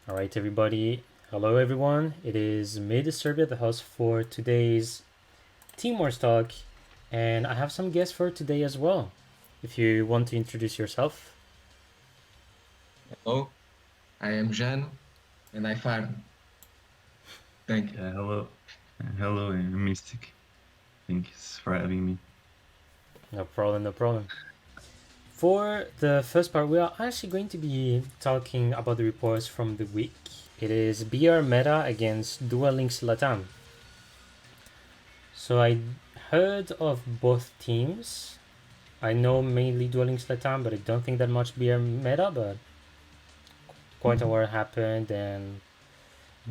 All right, everybody. Hello, everyone. It is me, Serbia, the host for today's Team Wars Talk, and I have some guests for today as well. If you want to introduce yourself, Hello, I am Jan and I farm. Thank you. Yeah, hello. Hello, Mystic. Thanks for having me. no problem, no problem. For the first part, we are actually going to be talking about the reports from the week. It is BR Meta against Duel Links Latam. So I heard of both teams. I know mainly Duel Links Latam, but I don't think that much BR Meta, but quite aware happened, and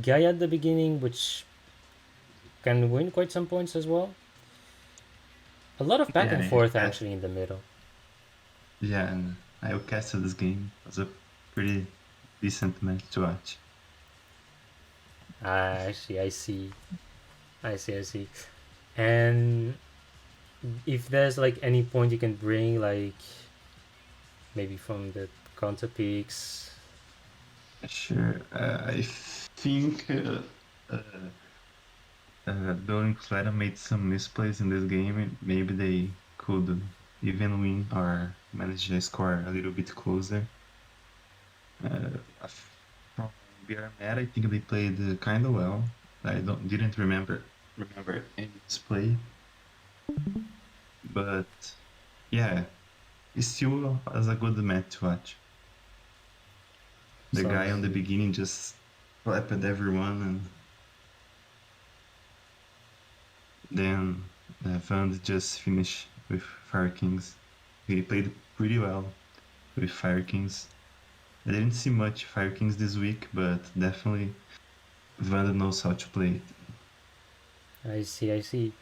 Gaia at the beginning, which can win quite some points as well. A lot of back Yeah, and I forth cast, actually in the middle. yeah, and I casted this game. It was a pretty decent match to watch. Actually, I see. And if there's like any point you can bring, like maybe from the counter picks. Sure. I think Dueling Flata made some misplays in this game. Maybe they could even win or manage to score a little bit closer. From BR Meta, I think they played kind of well. I don't didn't remember any display, but yeah, it still was a good match to watch. The guy Sounds on the good. beginning just slapped everyone, and then Van just finished with Fire Kings. He played pretty well with Fire Kings. I didn't see much Fire Kings this week, but definitely Van knows how to play it. I see.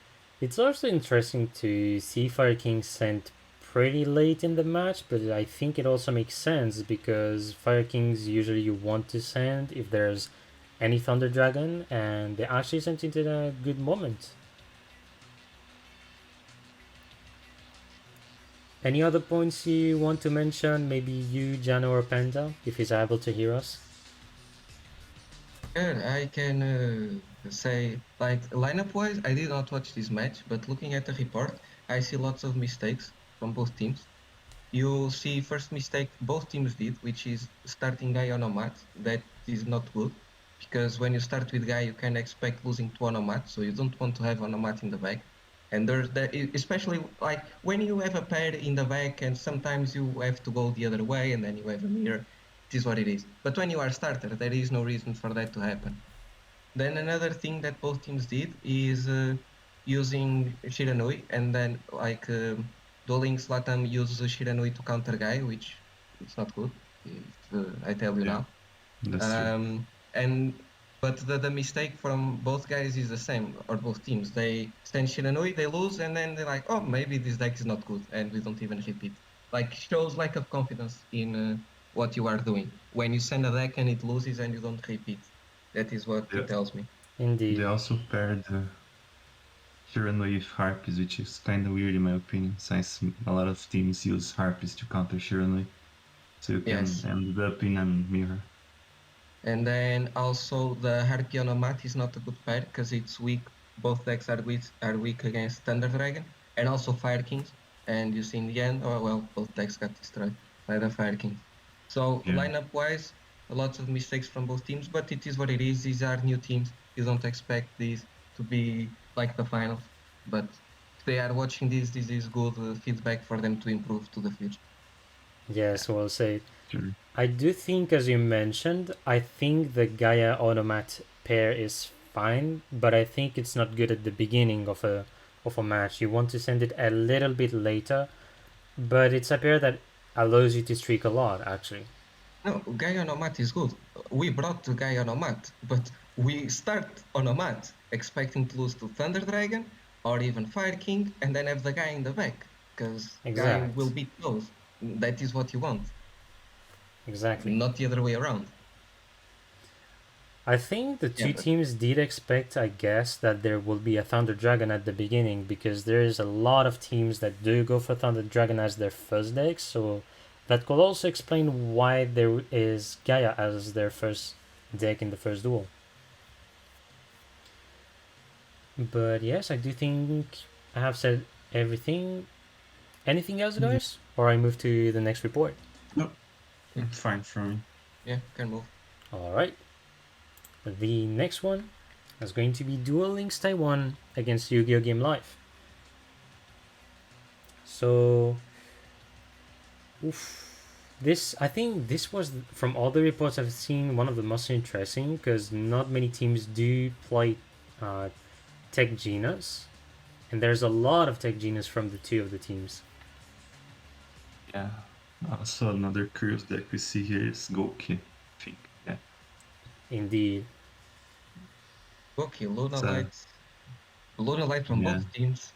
It's also interesting to see Fire King sent pretty late in the match, but I think it also makes sense because Fire Kings usually you want to send if there's any Thunder Dragon, and they actually sent it in a good moment. Any other points you want to mention? Maybe you, Jano, or Panda, if he's able to hear us. Sure, I can say, like, lineup wise, I did not watch this match, but looking at the report, I see lots of mistakes from both teams. You see, first mistake both teams did, which is starting guy on a mat. That is not good because when you start with guy, you can expect losing to on a mat, so you don't want to have on a mat in the back. And there's that, especially like when you have a pair in the back, and sometimes you have to go the other way, and then you have a mirror. It is what it is. But when you are a starter, there is no reason for that to happen. Then another thing that both teams did is using Shiranui, and then like Duel Links Latam uses Shiranui to counter Guy, which it's not good. If, I tell you Yeah, now. that's true. And but the mistake from both guys is the same, or both teams. They send Shiranui, they lose, and then they're like, oh, maybe this deck is not good, and we don't even repeat. Like shows lack of confidence in what you are doing. When you send a deck and it loses and you don't repeat, that is what They, it tells me. they Indeed. also paired Shiranui with Harpies, which is kind of weird in my opinion, since a lot of teams use Harpies to counter Shiranui, so you can Yes. end up in a mirror. And then also the Harpionomat is not a good pair because it's weak. Both decks are weak against Thunder Dragon and also Fire Kings. And you see in the end, oh well, both decks got destroyed by the Fire Kings. So Yeah, lineup wise, lots of mistakes from both teams, but it is what it is. These are new teams. You don't expect these to be like the finals. But if they are watching this is good feedback for them to improve to the future. Yes, well said. sure. I do think, as you mentioned, I think the Gaia Automat pair is fine, but I think it's not good at the beginning of a match. You want to send it a little bit later, but it's a pair that allows you to streak a lot, actually. No, guy on a mat is good. We brought the guy on a mat, but we start on a mat expecting to lose to Thunder Dragon or even Fire King and then have the guy in the back because guy will Exact. beat those. That is what you want, Exactly. not the other way around. I think the Yeah, two but teams did expect, I guess, that there will be a Thunder Dragon at the beginning because there is a lot of teams that do go for Thunder Dragon as their first deck, so that could also explain why there is Gaia as their first deck in the first duel. But yes, I do think I have said everything. Anything else, Yeah. guys? Or I move to the next report? No, it's fine for me. Yeah, can move. All right. The next one is going to be Duel Links Taiwan against Yu-Gi-Oh! Game Live. So, oof. This I think this was from all the reports I've seen one of the most interesting because not many teams do play Tech Genas, and there's a lot of Tech Genas from the two of the teams. Yeah. Also, another curious deck we see here is Goki, I think. Yeah. Indeed, Okay, So, Luna Light from yeah. both teams.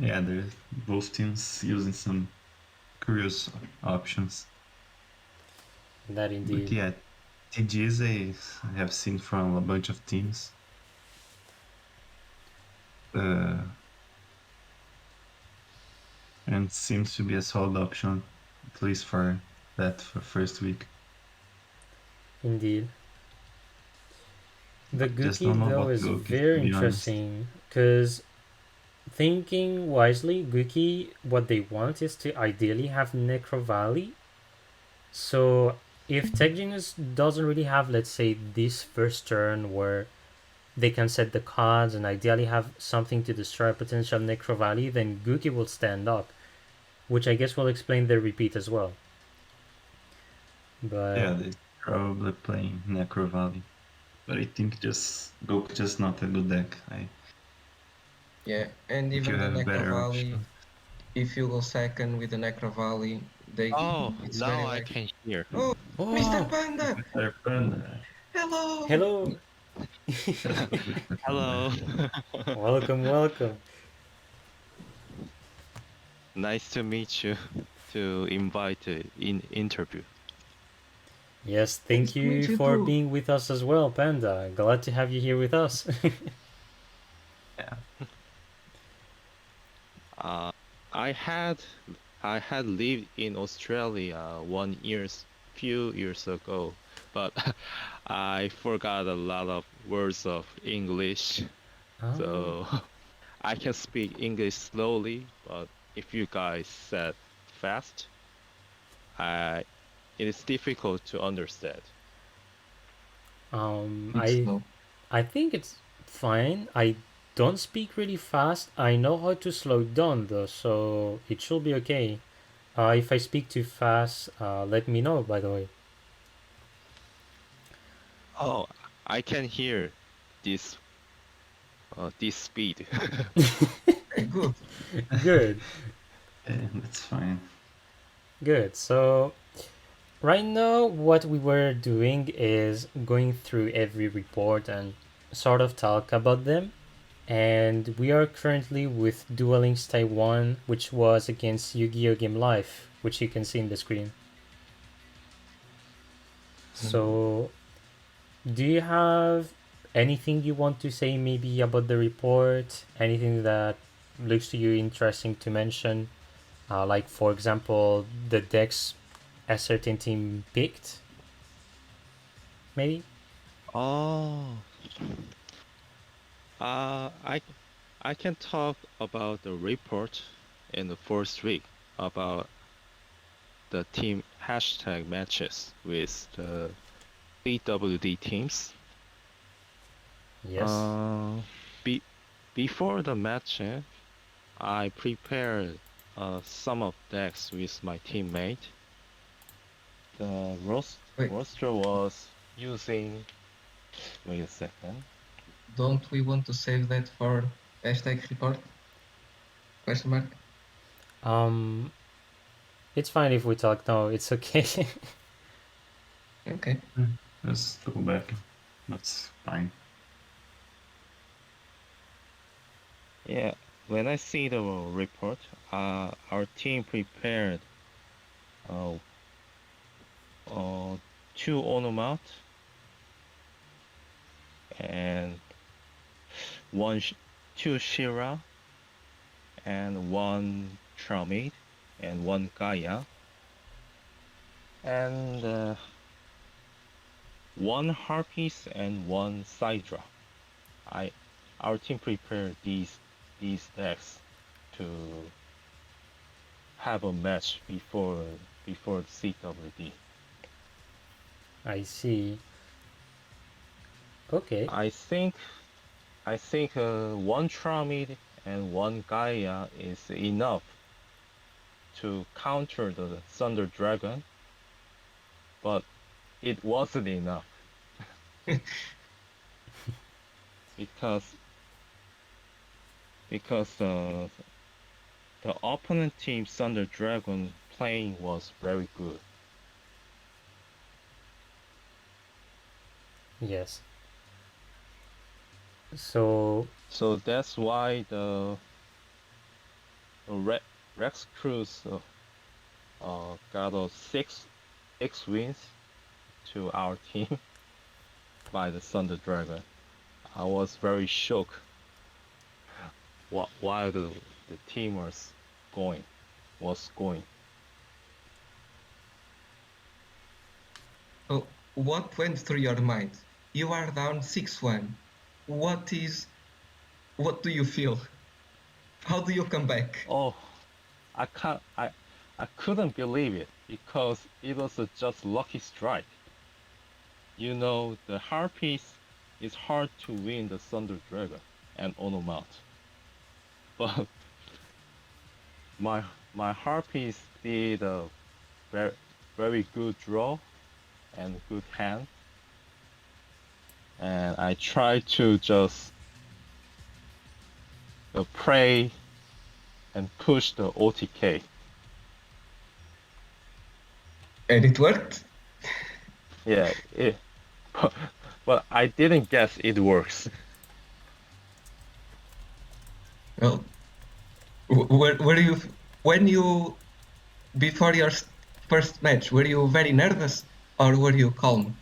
Yeah, there's both teams using some curious options. that But indeed, yeah, TGs I have seen from a bunch of teams. And seems to be a solid option, at least for that for first week. indeed. The But just don't Guki know though about is Goki, very to be honest. interesting because thinking wisely, Guki what they want is to ideally have Necro Valley. So if Tech Genius doesn't really have, let's say, this first turn where they can set the cards and ideally have something to destroy a potential Necro Valley, then Guki will stand up, which I guess will explain the repeat as well. But Yeah, they probably playing Necro Valley. But I think just Goki just not a good deck. Yeah, and If you even the have a Necro better Valley, option. if you go second with the Necro Valley, Oh, it's now very I like, can hear. oh, Mr. oh, Panda, Better fun. hello. hello, Hello. welcome, welcome. Nice to meet you to invite in interview. Yes, Nice thank to meet you you for too. being with us as well, Panda. Glad to have you here with us. Yeah. Uh, I had I had lived in Australia few years ago, but I forgot a lot of words of English, Oh, so I can speak English slowly, but if you guys said fast, I it is difficult to understand. um, It's I slow. I think it's fine. I don't speak really fast. I know how to slow down though, so it should be okay. If I speak too fast, let me know, by the way. Oh, I can hear this this speed. Okay, good. Good, Yeah, that's fine. good. So, right now, what we were doing is going through every report and sort of talk about them. And we are currently with Duel Links Taiwan, which was against Yu-Gi-Oh! Game Life, which you can see in the screen. So, do you have anything you want to say maybe about the report? Anything that looks to you interesting to mention? Like, for example, the decks a certain team picked, maybe? Oh, uh, I I can talk about the report in the first week about the team hashtag matches with the CWD teams. Yes. Uh, be, before the match, I prepared some of decks with my teammate. The Wait, roster was using. Wait a second. don't we want to save that for hashtag report? Question mark. Um, it's fine if we talk now. It's okay. Okay. Let's go back. That's fine. Yeah, when I see the report, our team prepared uh, uh, two Onomat and one, two Shira and one Tramid and one Gaia. And one Harpies and one Sidra. I our team prepared these decks to have a match before the CWD. I see. Okay. I think one Tramid and one Gaia is enough to counter the Thunder Dragon, but it wasn't enough because the opponent team's Thunder Dragon playing was very good. Yes. So So that's why the Rex Cruz got a six wins to our team by the Thunder Dragon. I was very shocked while the team was going. So what went through your mind? You are down 6-1. What do you feel? How do you come back? Oh, I can't I couldn't believe it because it was just lucky strike. You know, the Harpies is hard to win the Thunder Dragon and Onomount. But my my Harpies did a very very good draw and good hand, and I tried to just pray and push the OTK. And it worked? Yeah, but I didn't guess it works. Well, were you when you before your first match, were you very nervous or were you calm?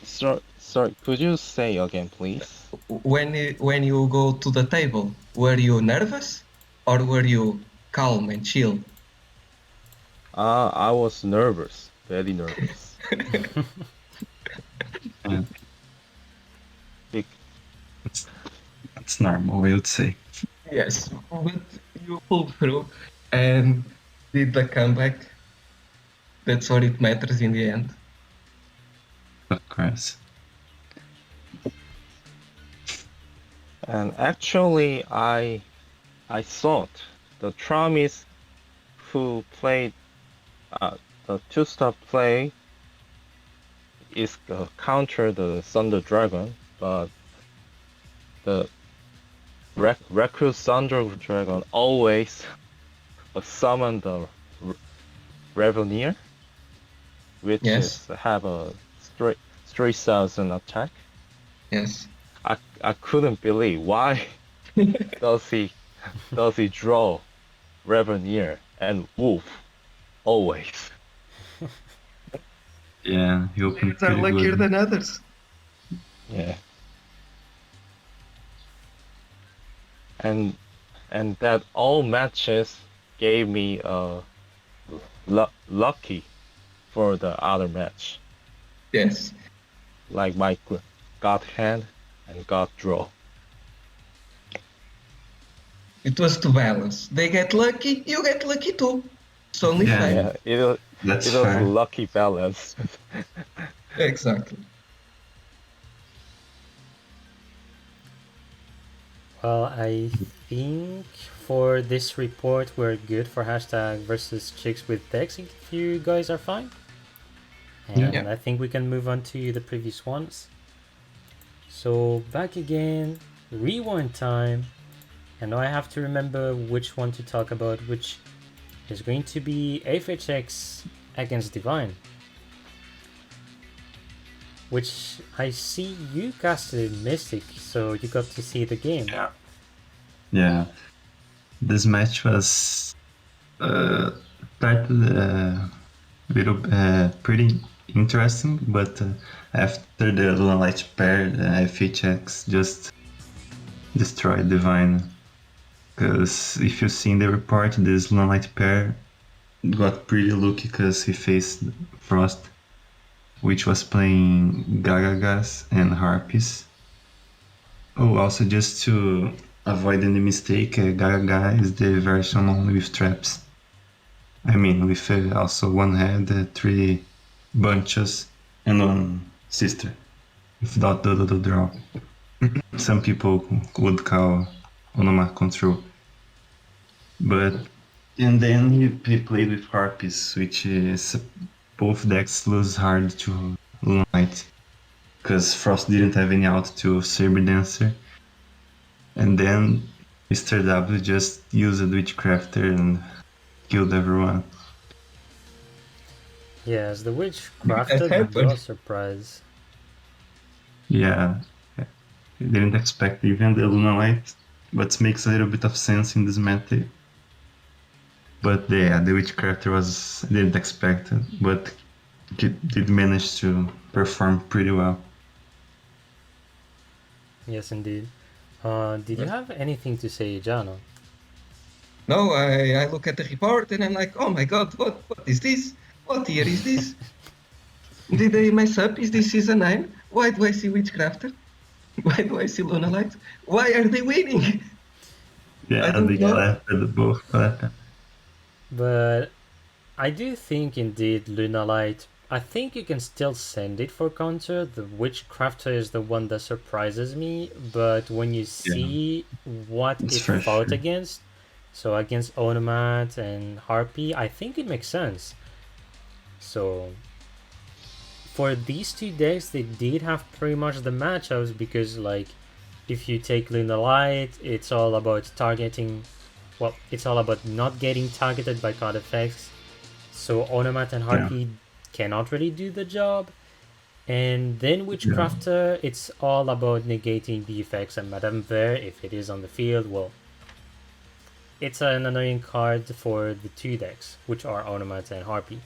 Sorry, could you say again, please? When you go to the table, were you nervous or were you calm and chill? I was nervous, very nervous. Yeah, Bec- it's normal, I would say. Yes, but you pulled through and did the comeback. That's what it matters in the end. Of course. And actually, I thought the Tramis who played the two-stop play is counter the Thunder Dragon, but the Recruit Thunder Dragon always summon the Reveneer, which Yes, is have a 3,000 attack. yes. I couldn't believe why does he draw Reveneer and Wolf always. Yeah, he opened Players are pretty luckier good. than others. Yeah. And that all matches gave me lucky for the other match, Yes, like my God hand and God draw. it was to balance. They get lucky, you get lucky too. It's only Yeah, fair. Yeah, that's it was a fair. lucky balance. Exactly. well, I think for this report we're good for hashtag versus chicks with text if you guys are fine. And Yeah. I think we can move on to the previous ones. So back again, rewind time. And now I have to remember which one to talk about, which is going to be FHX against Divine. Which I see you casted Mystic, so you got to see the game. Yeah. Yeah. This match was started little pretty interesting, but after the Luna Light pair, FHX just destroyed Divine. Because if you see in the report, this Luna Light pair got pretty lucky because he faced Frost. which was playing Gagagas and Harpies. Oh, also just to avoid any mistake, Gagaga is the version only with traps. I mean, with also one head, three bunches, and one sister, without the draw. Some people would call Onomar control. But and then he played with Harpies, which is both decks lose hard to Lunite, because Frost didn't have any out to Saber Dancer, and then Mr. W just used a Witchcrafter and killed everyone. Yes, the That Witchcrafter happened. does surprise. Yeah, I didn't expect even the Lunalite, but makes a little bit of sense in this meta. But yeah, the Witchcrafter was I didn't expect it, but it did manage to perform pretty well. Yes, indeed. Did you But have anything to say, Jano? no, I look at the report and I'm like, oh my god, what is this? What year is this? Did they mess up? Is this season 9? Why do I see Witchcrafter? Why do I see Lunalight? Why are they winning? I Yeah, don't they know. left both. But I do think indeed Lunalight. I think you can still send it for counter. The Witchcrafter is the one that surprises me, but when you Yeah, see what it's it for fought sure. against, so against Onomat and Harpy, I think it makes sense. So for these two decks, they did have pretty much the matchups because, like, if you take Lunalight, it's all about targeting. Well, it's all about not getting targeted by card effects. So Onomat and Yeah, Harpy cannot really do the job. And then yeah, Witchcrafter, it's all about negating the effects. And Madame Ver, if it is on the field, well, it's an annoying card for the two decks, which are Onomat and Harpy.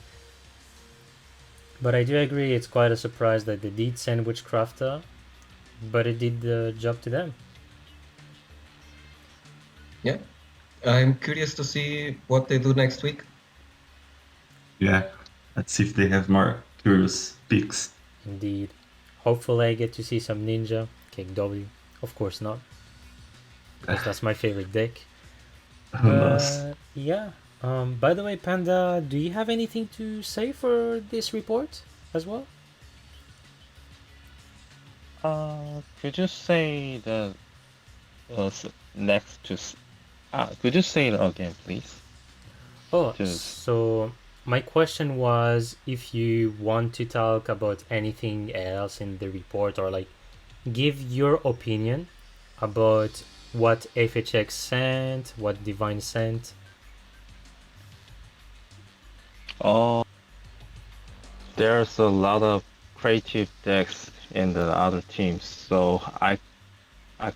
But I do agree, it's quite a surprise that they did send Witchcrafter, but it did the job to them. Yeah, I'm curious to see what they do next week. yeah. Let's see if they have more curious picks. Indeed. Hopefully, I get to see some Ninja, King W. Of course not, because that's my favorite deck. Who knows? But yeah. By the way, Panda, do you have anything to say for this report as well? Could you say the next to could you say it again, please? Oh, Just so my question was if you want to talk about anything else in the report or like give your opinion about what FHX sent, what Divine sent. oh, there's a lot of creative decks in the other teams, so I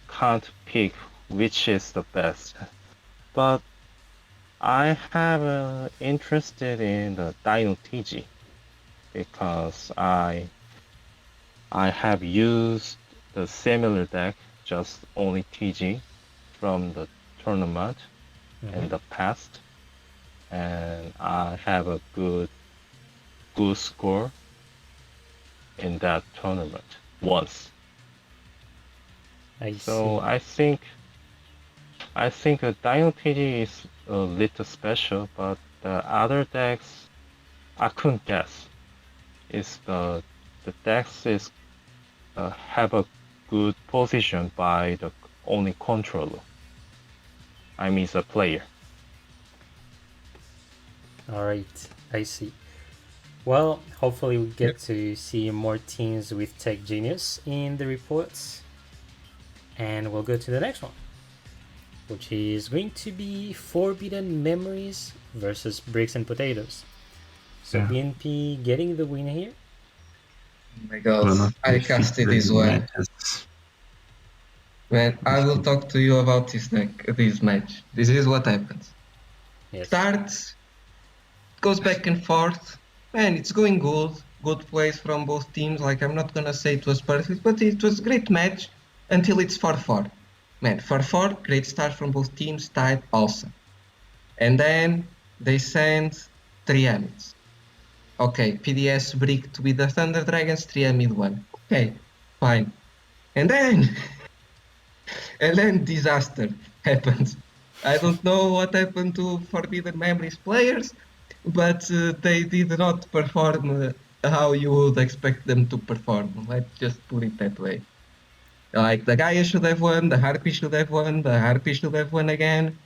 can't pick which is the best. But I have interested in the Dino TG because I have used the similar deck, just only TG from the tournament in the past, and I have a good score in that tournament once. I So see. I think a Dino TG is a little special, but the other decks I couldn't guess. Is the decks is have a good position by the only controller. I mean the player. Alright, I see. Well, hopefully we Yep. get to see more teams with Tech Genius in the reports. And we'll go to the next one, which is going to be Forbidden Memories versus Bricks and Potatoes. So Yeah, BNP getting the win here. Oh my god, one of I my casted favorite this one. matches. Man, I will talk to you about this deck, this match. This is what happens. Yes. Starts, goes back and forth. Man, it's going good. Good plays from both teams. Like, I'm not gonna say it was perfect, but it was a great match until it's 4-4. Man, 4-4, great start from both teams, tied, awesome. And then they send 3 Hamits. Okay, PDS bricked with the Thunder Dragons, 3M mid 1. Okay, fine. And then disaster happened. I don't know what happened to Forbidden Memories players, but they did not perform how you would expect them to perform. Let's just put it that way. Like the Gaia should have won, the Harpy should have won, the Harpy should have won again.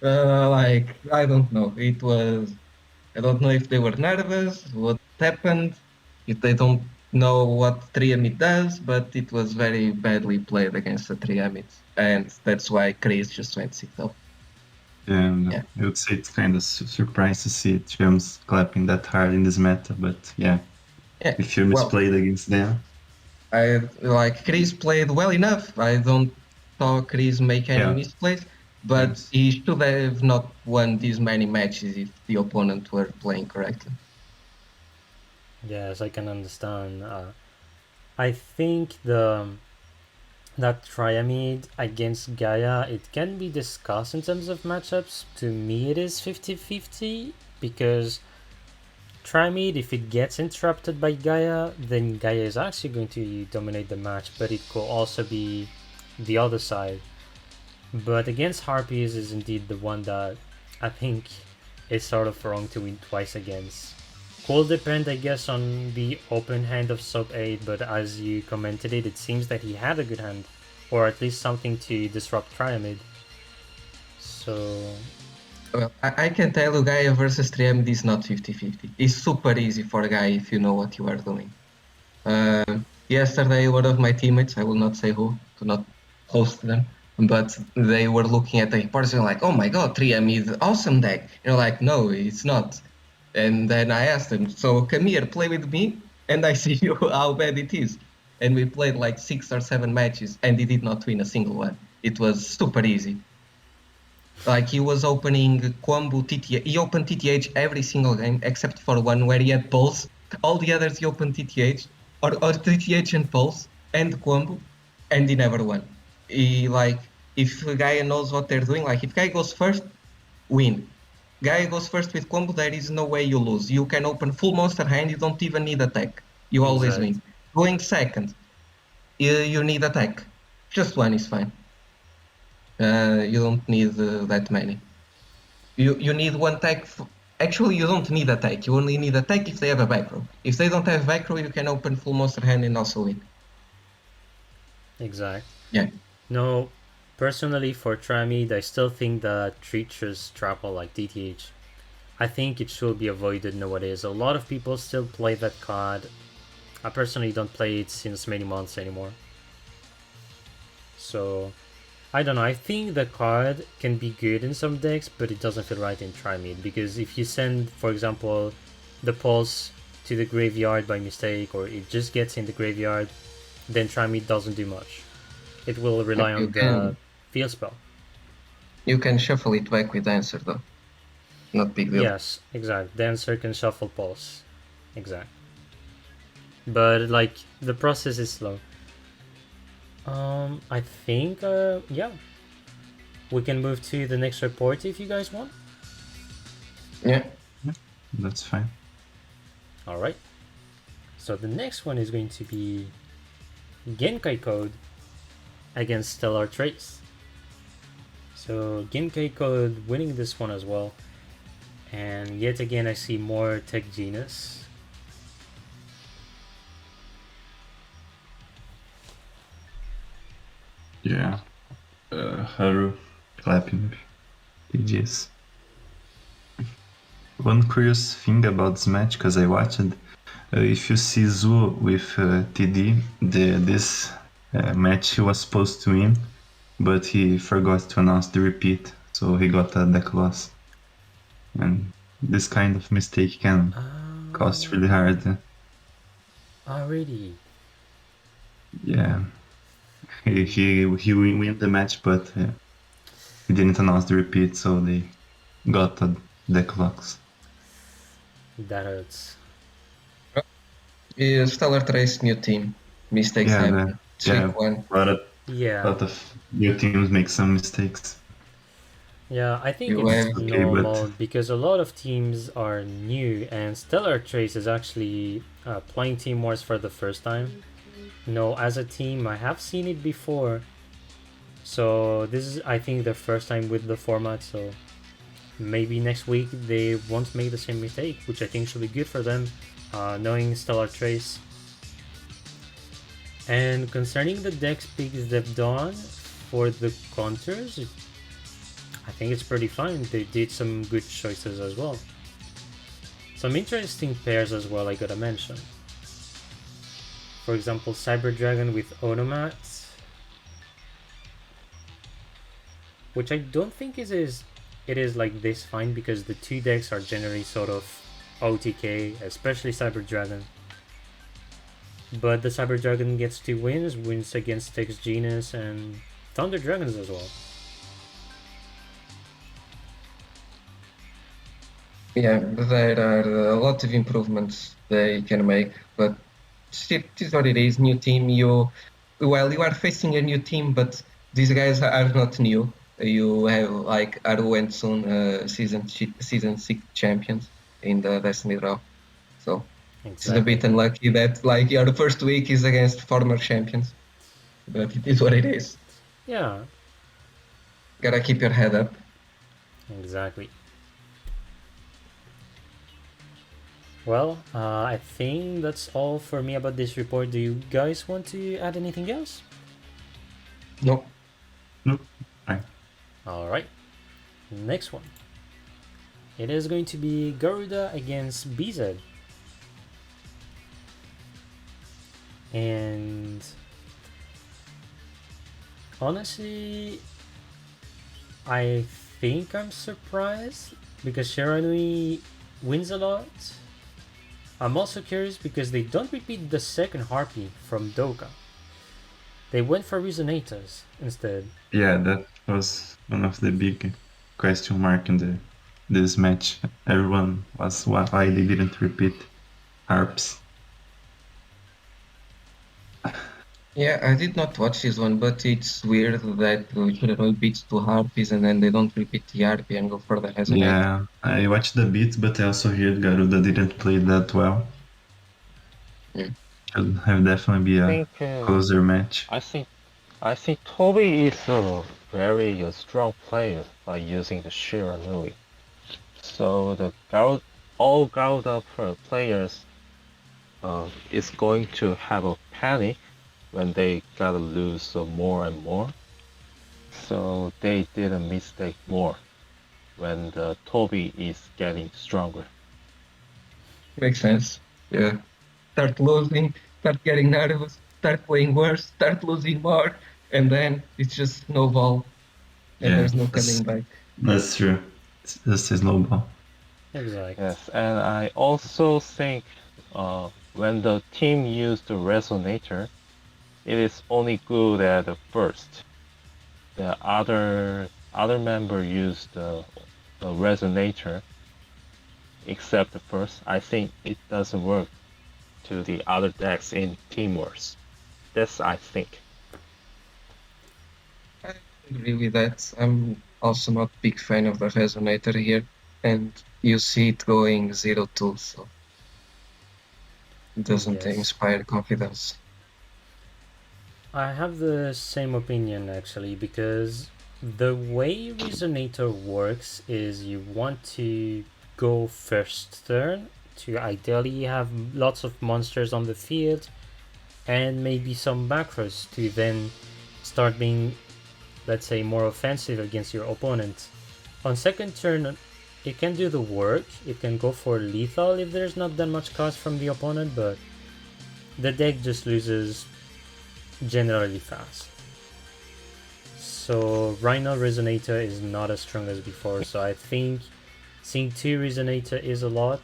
Like I don't know. I don't know if they were nervous, what happened, if they don't know what Triamid does, but it was very badly played against the Triamids, and that's why Chris just went 6-0. And Yeah. I would say it's kind of surprised to see Gems clapping that hard in this meta, but yeah, Yeah. if you Well, misplayed against them, I like Chris played well enough. I don't saw Chris make any yeah, misplays, but yes. he should have not won these many matches if the opponent were playing correctly. Yes, I can understand. I think the that Triamid against Gaia, it can be discussed in terms of matchups. To me, it is 50-50 because Triamid, if it gets interrupted by Gaia, then Gaia is actually going to dominate the match, but it could also be the other side. But against Harpies is indeed the one that I think is sort of wrong to win twice against. Could depend, I guess, on the open hand of Sub 8, but as you commented it seems that he had a good hand, or at least something to disrupt Triamid. So, Well, I can tell you Gaia versus Triamid is not 50-50. It's super easy for a guy if you know what you are doing. Yesterday, one of my teammates, I will not say who, to not host them, but they were looking at the reports and like, oh my god, 3M is awesome deck. And you're like, no, it's not. And then I asked them, so come here, play with me, and I see you how bad it is. And we played like 6 or 7 matches, and he did not win a single one. It was super easy. Like he was opening combo TTH. He opened TTH every single game except for one where he had pulse. All the others he opened TTH or TTH and pulse and combo, and he never won. He like if a guy knows what they're doing, like if guy goes first, win. Guy goes first with combo, there is no way you lose. You can open full monster hand, you don't even need attack. You always exact. win. Going second, you need attack. Just one is fine. You don't need that many. You need one tech. Actually, you don't need a tech. You only need a tech if they have a back row. If they don't have back row, you can open full monster hand and also win. Exact. Yeah. No, personally for Triamid, I still think that treacherous trapple like DTH, I think it should be avoided nowadays. A lot of people still play that card. I personally don't play it since many months anymore. So, I don't know. I think the card can be good in some decks, but it doesn't feel right in Trimid. Because if you send, for example, the pulse to the graveyard by mistake, or it just gets in the graveyard, then Trimid doesn't do much. It will rely You on the can field spell. you can shuffle it back with answer though. Not big deal. Yes, exact. Dancer can shuffle pulse. Exact. But like the process is slow. I think yeah. We can move to the next report if you guys want. Yeah. That's fine. Alright. So the next one is going to be Genkai Code against Stellar Trace. So Genkai Code winning this one as well. And yet again I see more Tech Genus. Yeah. Haru clapping PGs. One curious thing about this match, because I watched it, if you see Zu with TD, this match he was supposed to win, but he forgot to announce the repeat, so he got a deck loss. And this kind of mistake can cost really hard. Already. Yeah. He win the match, but he didn't announce the repeat, so they got a deck loss. That hurts. Stellar Trace new team. Mistakes happen. It's week 1. A Yeah. lot of new teams make some mistakes. Yeah, I think You it's have Okay, but normal because a lot of teams are new, and Stellar Trace is actually playing Team Wars for the first time. No, as a team, I have seen it before, so this is, I think, the first time with the format. So maybe next week they won't make the same mistake, which I think should be good for them, knowing Stellar Trace. And concerning the deck picks they've done for the counters, I think it's pretty fine. They did some good choices as well. Some interesting pairs as well, I gotta mention. For example, Cyber Dragon with Onomat, which I don't think it is like this fine because the two decks are generally sort of OTK, especially Cyber Dragon. But the Cyber Dragon gets 2 wins, wins against Tex Genus and Thunder Dragons as well. Yeah, there are a lot of improvements they can make, but it is what it is. New team, you are facing a new team, but these guys are not new. You have like Aru and Sun, season 6 champions in the Destiny draw. So it's a Exactly. bit unlucky that like your first week is against former champions, but it is what it is. Yeah, Gotta keep your head up. exactly. Well, I think that's all for me about this report. Do you guys want to add anything else? No, no, fine. Alright, next one. It is going to be Garuda against BZ. And honestly, I think I'm surprised because Shiranui wins a lot. I'm also curious because they don't repeat the second Harpy from Doka. They went for Resonators instead. Yeah, that was one of the big question mark in this match. Everyone was why they didn't repeat harps. yeah, I did not watch this one, but it's weird that Hiranui beats two harpies and then they don't repeat the harpy and go for the resonate. Yeah, I watched the beat, but I also heard Garuda didn't play that well. Mm. Should have definitely be I a think closer match. I think Toby is a very strong player by using the Shiranui. So all Gauda players is going to have a panic when they gotta lose more and more. So they did a mistake more when the Toby is getting stronger. Makes sense. Yeah. Start losing, start getting nervous, start playing worse, start losing more, and then it's just snowball and Yeah, there's no coming back. that's true. It's just a snowball. Exact. Yes, and I also think when the team used the resonator, it is only good at the first. The other member used the resonator except the first. I think it doesn't work to the other decks in Team Wars. That's I think. I agree with that. I'm also not big fan of the resonator here, and you see it going 0-2, so it doesn't Yes. inspire confidence. I have the same opinion actually because the way Resonator works is you want to go first turn to ideally have lots of monsters on the field and maybe some macros to then start being, let's say, more offensive against your opponent. On second turn, it can do the work, it can go for lethal if there's not that much cost from the opponent, but the deck just loses generally fast. So right now Resonator is not as strong as before, so I think seeing 2 Resonator is a lot.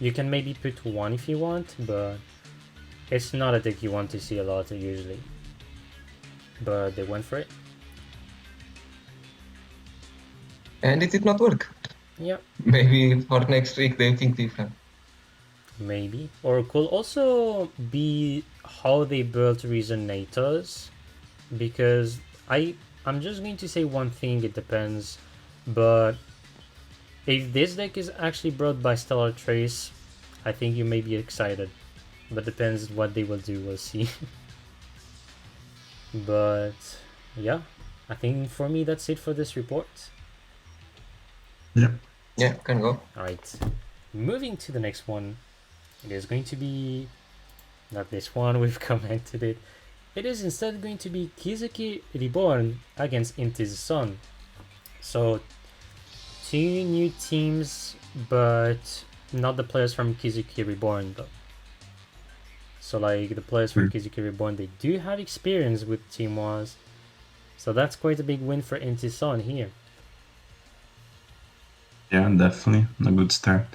You can maybe put 1 if you want, but it's not a deck you want to see a lot usually. But they went for it. And it did not work. Yeah, Maybe for next week they think different. maybe. Or could also be how they built Resonators, because I'm just going to say one thing, it depends But if this deck is actually brought by Stellar Trace, I think you may be excited. But depends what they will do, we'll see. But yeah, I think for me that's it for this report. Yeah. Yeah, can go. Alright, moving to the next one. It is going to be not this one, we've commented it. It is instead going to be Kizuki Reborn against Into the Sun. So, two new teams, but not the players from Kizuki Reborn though. So, like the players from Kizuki Reborn, they do have experience with Team Wars. So, that's quite a big win for Into the Sun here. Yeah, definitely a good start.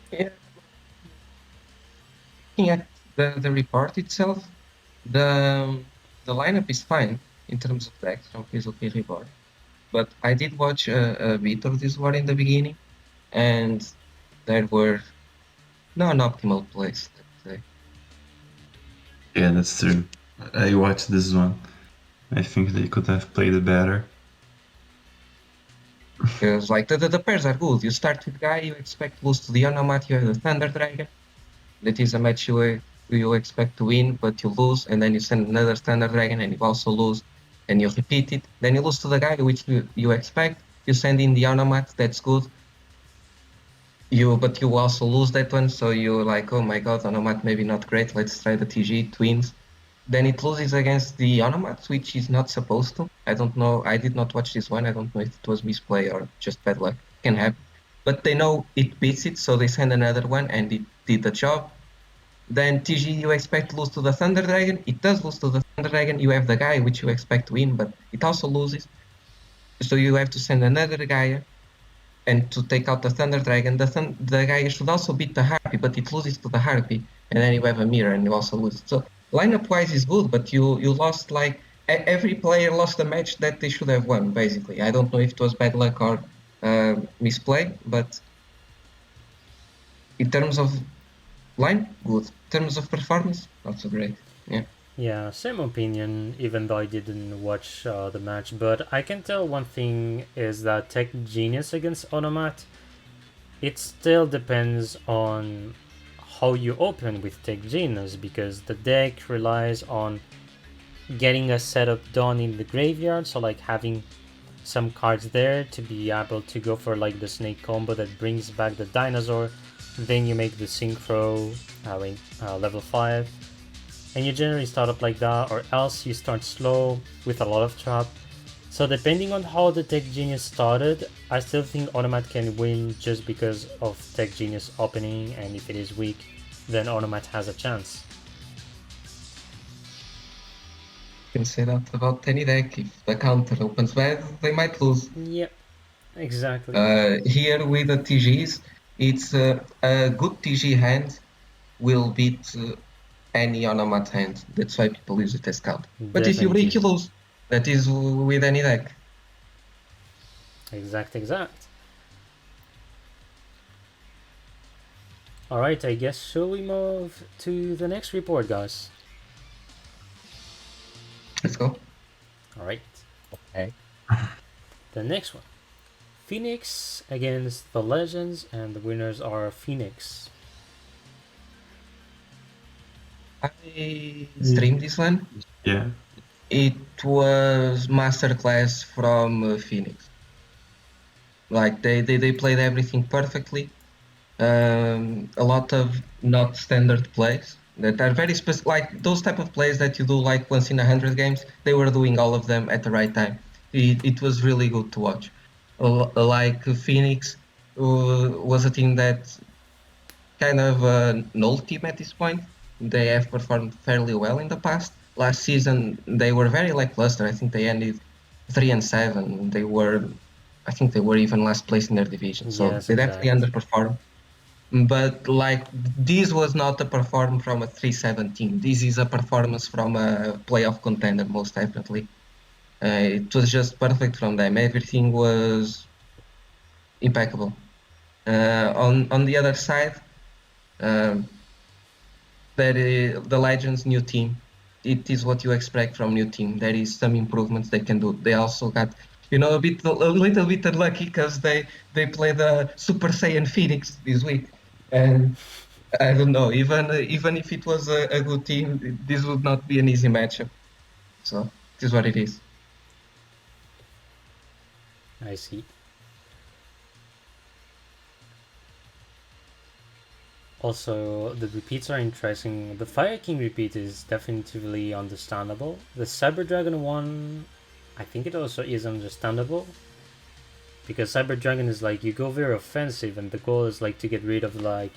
Yeah. Looking at the report itself, the lineup is fine in terms of decks from Kizuki Reborn. But I did watch a bit of this war in the beginning, and there were non-optimal plays, let's say. Yeah, that's true. I watched this one. I think they could have played it better. Because like the pairs are good. You start with Guy, you expect to lose to the Onomat, you have the Thunder Dragon. That is a match you expect to win, but you lose, and then you send another Thunder Dragon and you also lose, and you repeat it. Then you lose to the guy which you expect. You send in the Onomat, that's good. But you also lose that one, so you're like, oh my god, Onomat maybe not great. Let's try the TG Twins. Then it loses against the Onomats, which is not supposed to. I don't know. I did not watch this one. I don't know if it was misplay or just bad luck. Can happen. But they know it beats it, so they send another one, and it did the job. Then TG you expect to lose to the Thunder Dragon. It does lose to the Thunder Dragon. You have the guy which you expect to win, but it also loses. So you have to send another guy and to take out the Thunder Dragon. The guy should also beat the Harpy, but it loses to the Harpy. And then you have a mirror and you also lose. So lineup wise is good, but you lost like every player lost a match that they should have won, basically. I don't know if it was bad luck or misplay, but in terms of line, good. In terms of performance, not so great. Yeah. Yeah, same opinion, even though I didn't watch the match. But I can tell one thing is that Tech Genius against Onomat, it still depends on how you open with Tech Genius, because the deck relies on getting a setup done in the graveyard, so like having some cards there to be able to go for like the snake combo that brings back the dinosaur. Then you make the synchro level 5, and you generally start up like that, or else you start slow with a lot of trap. So depending on how the Tech Genius started, I still think Onomat can win just because of Tech Genius opening, and if it is weak, then Onomat has a chance. You can say that about any deck. If the counter opens bad, they might lose. Yep, exactly. Here with the TGs, it's a good TG hand will beat any Onomat hand. That's why people use it as counter. But if you break, you Definitely. lose. That is with any deck. Exact. Alright, I guess shall we move to the next report, guys? Let's go. Alright. Okay. The next one. Phoenix against the Legends, and the winners are Phoenix. I streamed this one. Yeah. It was masterclass from Phoenix. Like they played everything perfectly. A lot of not standard plays that are very specific, like those type of plays that you do like once in 100 games. They were doing all of them at the right time. It was really good to watch. Like Phoenix was a team that kind of an old team at this point. They have performed fairly well in the past. Last season they were very lackluster. I think they ended 3-7. I think they were even last place in their division. So Yes, they definitely exact. underperformed. But like this was not a performance from a 3-7 team. This is a performance from a playoff contender, most definitely. It was just perfect from them. Everything was impeccable. On the other side, um, the Legends' new team. it is what you expect from new team. There is some improvements they can do. They also got, a little bit unlucky because they played the Super Saiyan Phoenix this week, and I don't know. Even if it was a good team, this would not be an easy matchup. So it is what it is. I see. Also, the repeats are interesting. The Fire King repeat is definitively understandable. The Cyber Dragon one, I think it also is understandable. Because Cyber Dragon is like, you go very offensive, and the goal is like to get rid of like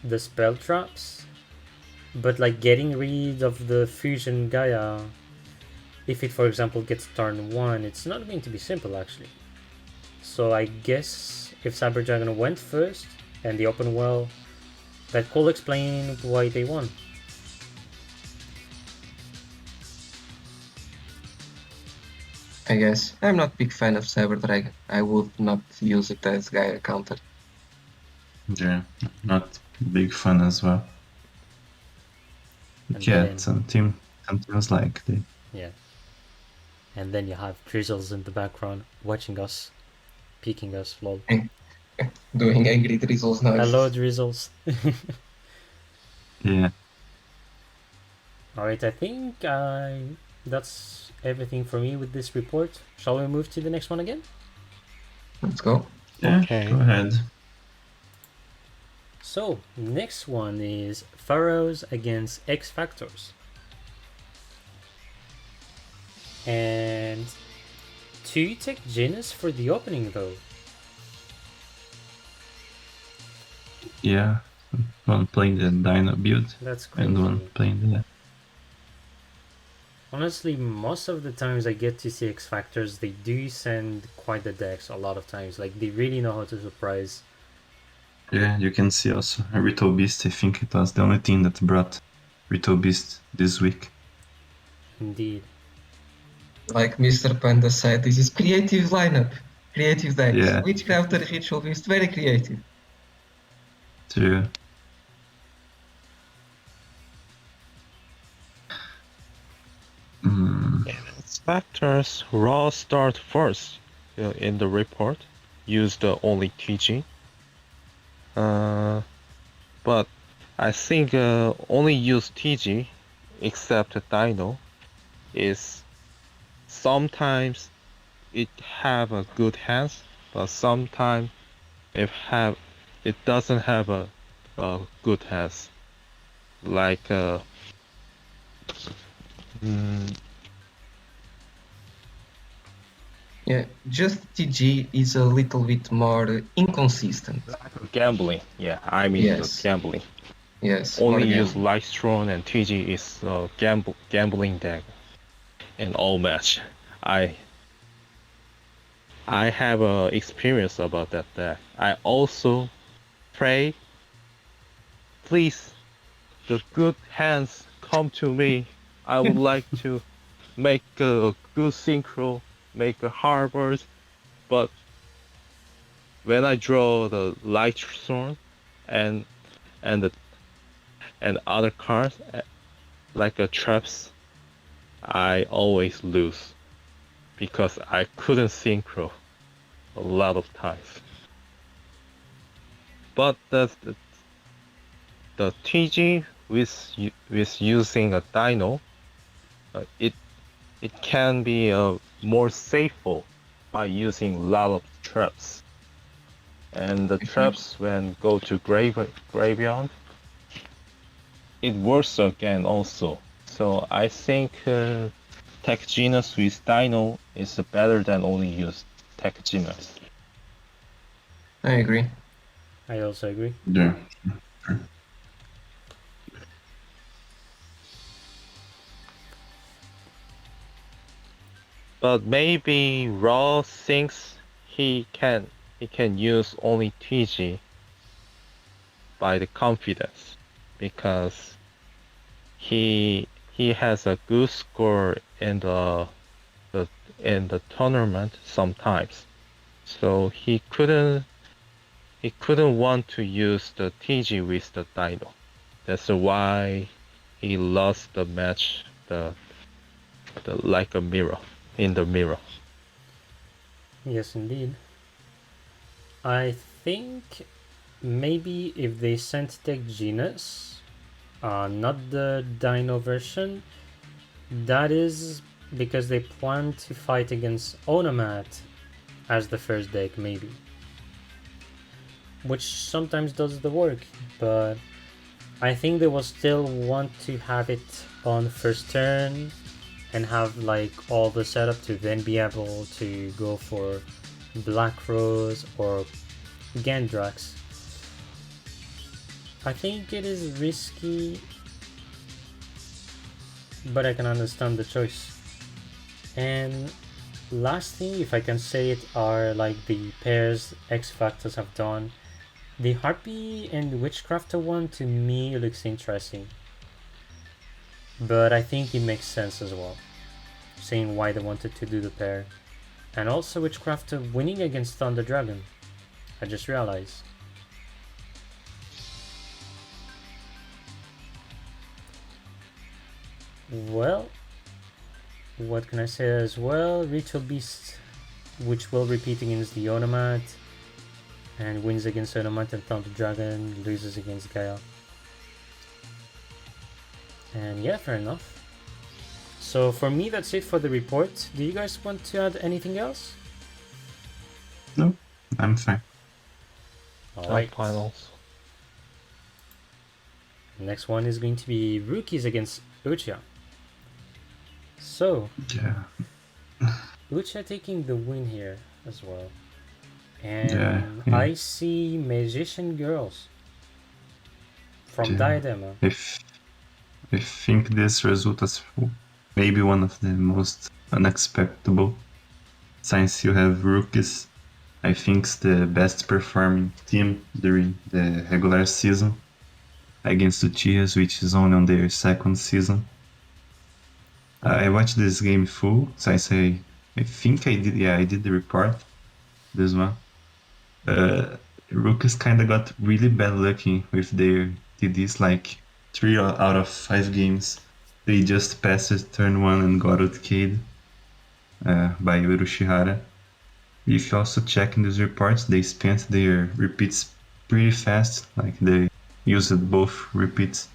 the spell traps. But like getting rid of the Fusion Gaia, if it for example gets turn 1, it's not going to be simple actually. So I guess if Cyber Dragon went first and they open well, that could explain why they won. I guess I'm not a big fan of Cyber Dragon. I would not use it as Gaia counter. Yeah, not big fun as well. But And yeah, then, some teams like they. yeah. And then you have Drizzles in the background watching us, peeking us, lol. Doing angry drizzles Hello, noises. Drizzles. Yeah. Alright, I think that's everything for me with this report. Shall we move to the next one again? Let's go. Yeah, Okay. go ahead. So, next one is Pharaohs against X Factors. And two tech Genus for the opening though. Yeah, one playing the Dino build That's crazy. and one playing the. Honestly, most of the times I get to see X Factors, they do send quite the decks a lot of times. Like, they really know how to surprise. Yeah, you can see also Rito Beast. I think it was the only thing that brought Rito Beast this week. Indeed. Like Mr. Panda said, this is creative lineup, creative decks. Yeah. Witchcraft and Ritual Beast, very creative. True. Factors raw start first in the report. Use the only TG. But I think only use TG except Dino is sometimes it have a good hands, but sometimes it doesn't have a good hands. Like Yeah, just TG is a little bit more inconsistent. gambling. Yeah, I mean Yes. the gambling. Yes. Only more use gambling. Lightstone and TG is gambling deck in all match. I have a experience about that deck. I also pray, please, the good hands come to me. I would like to make a good synchro, make a harbors, but when I draw the Lightstone and the and other cards like a traps, I always lose because I couldn't synchro a lot of times. But the TG with using a Dino, it can be more safer by using a lot of traps. And the traps when go to graveyard, it works again also. So I think Tech Genus with Dino is better than only use Tech Genus. I agree. I also agree. Yeah. But maybe Raw thinks he can use only TG by the confidence because he has a good score in the tournament sometimes. So he couldn't want to use the TG with the Dino. That's why he lost the match the like a mirror in the mirror. Yes, indeed. I think maybe if they sent Tech Genus, not the Dino version, that is because they plan to fight against Onomat as the first deck, maybe. Which sometimes does the work, but I think they will still want to have it on first turn and have like all the setup to then be able to go for Black Rose or Gandrax. I think it is risky, but I can understand the choice. And last thing, if I can say it, are like the pairs X Factors have done. The Harpy and Witchcrafter one to me looks interesting, but I think it makes sense as well, seeing why they wanted to do the pair. And also Witchcrafter winning against Thunder Dragon. I just realized. Well, what can I say as well? Ritual Beast, which will repeat against the Onomat, and wins against Onomat and Thunder Dragon, loses against Gaia. And yeah, fair enough. So for me, that's it for the report. Do you guys want to add anything else? No, I'm fine. Alright. Finals. Next one is going to be Rookies against Uchiha. So, Yeah. Uchiha taking the win here as well. And Yeah. I see Magician Girls from Yeah. Diadema. I think this result is maybe one of the most unexpected, since you have Rookies. I think it's the best performing team during the regular season against the Chias, which is only on their second season. I watched this game full, so I think I did. Yeah, I did the report. This one. Rookies kind of got really bad lucky with their TDs. Like 3 out of 5 games, they just passed turn 1 and got outK'd by Urushihara. If you also check in these reports, they spent their repeats pretty fast. Like they used both repeats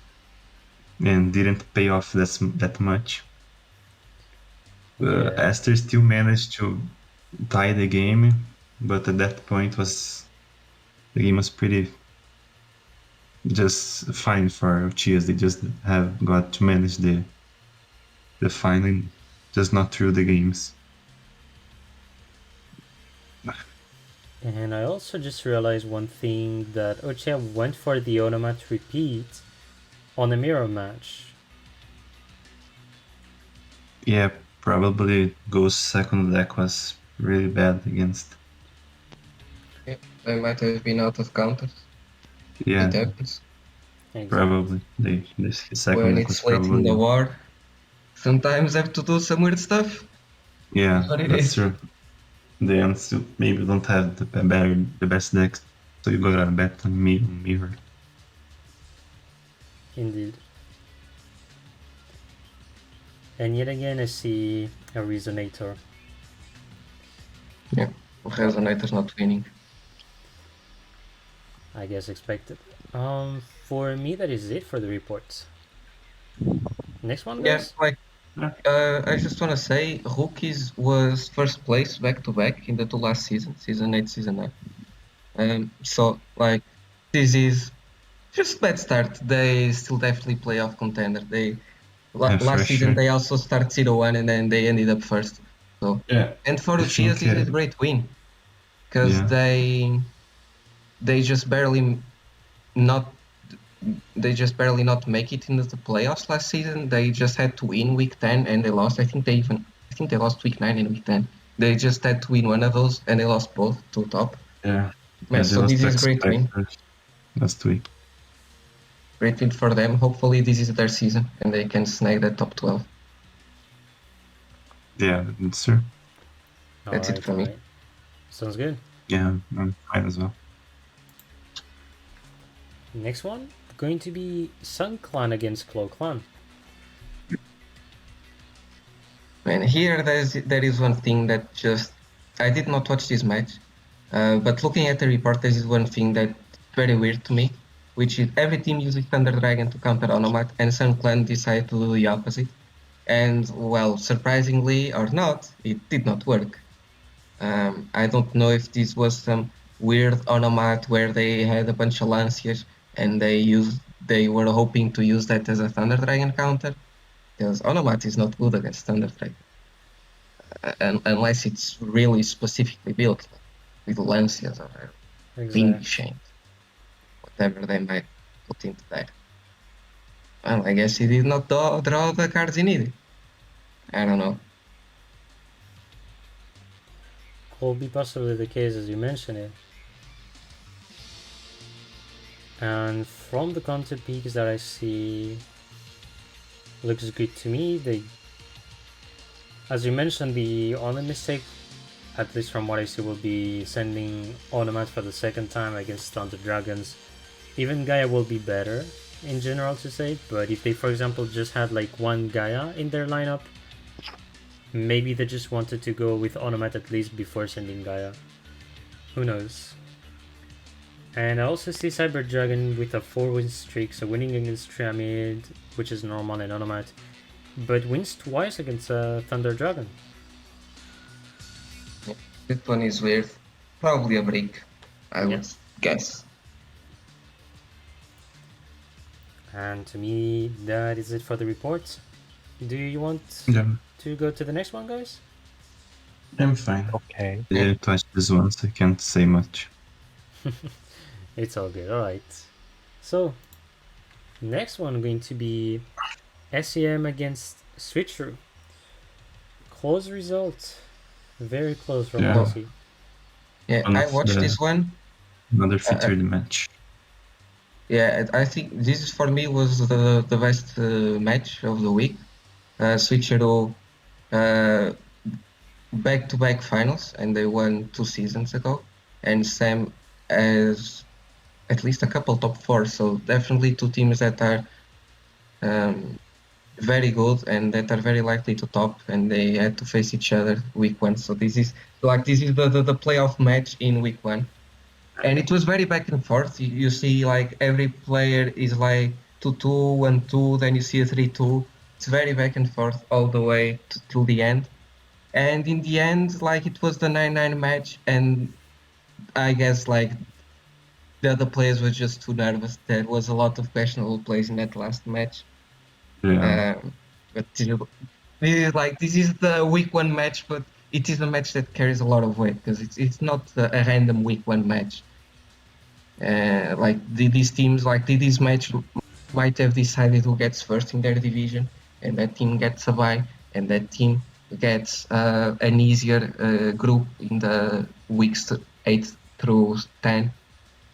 and didn't pay off that much. Yeah. Esther still managed to tie the game, but at that point the game was pretty just fine for Chias. They just have got to manage the final, just not through the games. And I also just realized one thing, that Uchiha went for the Onomat repeat on a mirror match. Yeah, probably Ghost second deck was really bad against. Yeah, they might have been out of counters. Yeah, It happens. Exactly. probably. His second When deck was it's late in probably. the war, sometimes have to do some weird stuff. Yeah, What it that's is. true. The ends maybe don't have the best decks, so you gotta bet on mirror. Indeed. And yet again, I see a Resonator. Yeah, Resonator's not winning. I guess expected. For me, that is it for the reports. Next one, Yeah, guys? like, Yeah. I just want to say, Rookies was first place back-to-back in the 2 last season, Season 8, Season 9. So, like, this is just bad start. They still definitely playoff contender. Yeah, for last season sure. they also start 0-1 and then they ended up first. So, Yeah. and for I the Chias, think, this is a great win because yeah. they just barely not make it into the playoffs last season. They just had to win week 10 and they lost. I think they lost week 9 and week 10. They just had to win one of those and they lost both to top. Yeah. Man, so this is great win. Last week. Great win for them. Hopefully this is their season and they can snag that top 12. Yeah, that's true. That's it for me. Alright. Sounds good. Yeah, I'm fine as well. Next one, going to be Sun Clan against Clo Clan. And here there is one thing that just I did not watch this match, but looking at the report, there is one thing that's very weird to me, which is every team uses Thunder Dragon to counter Onomat, and some clan decide to do the opposite. And well, surprisingly or not, it did not work. I don't know if this was some weird Onomat where they had a bunch of Lanciers and they were hoping to use that as a Thunder Dragon counter, because Onomat is not good against Thunder Dragon unless it's really specifically built with Lancias or Windy Exactly. Chains, whatever they might put into that. Well, I guess he did not draw the cards he needed. I don't know. Will be possibly the case as you mentioned it. And from the counter peaks that I see, looks good to me. They, as you mentioned, the only mistake, at least from what I see, will be sending Onomat for the second time against Thunder Dragons. Even Gaia will be better in general to say, but if they, for example, just had like one Gaia in their lineup, maybe they just wanted to go with Onomat at least before sending Gaia. Who knows? And I also see Cyber Dragon with a 4-win streak, so winning against Triamid, which is normal and Onomat, but wins twice against Thunder Dragon. That one is weird. Probably a brick, I would guess. And to me, that is it for the report. Do you want Yeah, to go to the next one, guys? I'm fine. Okay. I didn't watch this one, so I can't say much. It's all good. All right. So, next one going to be SEM against Switcheroo. Close result. Very close from what I see. Yeah, One I of watched the- this one. Another featured match. Yeah, I think this for me was the best match of the week. Switcheroo back-to-back finals, and they won 2 seasons ago. And Sam has at least a couple top four, so definitely two teams that are very good and that are very likely to top, and they had to face each other week one. So this is the playoff match in week one. And it was very back and forth. You see, like every player is like 2-2, 1-2, then you see a 3-2. It's very back and forth all the way till the end. And in the end, like it was the 9-9 match, and I guess like the other players were just too nervous. There was a lot of questionable plays in that last match. Yeah. But this is the week one match, but it is a match that carries a lot of weight because it's not a random week one match. These teams, this match might have decided who gets first in their division, and that team gets a bye, and that team gets an easier group in the weeks 8 through 10.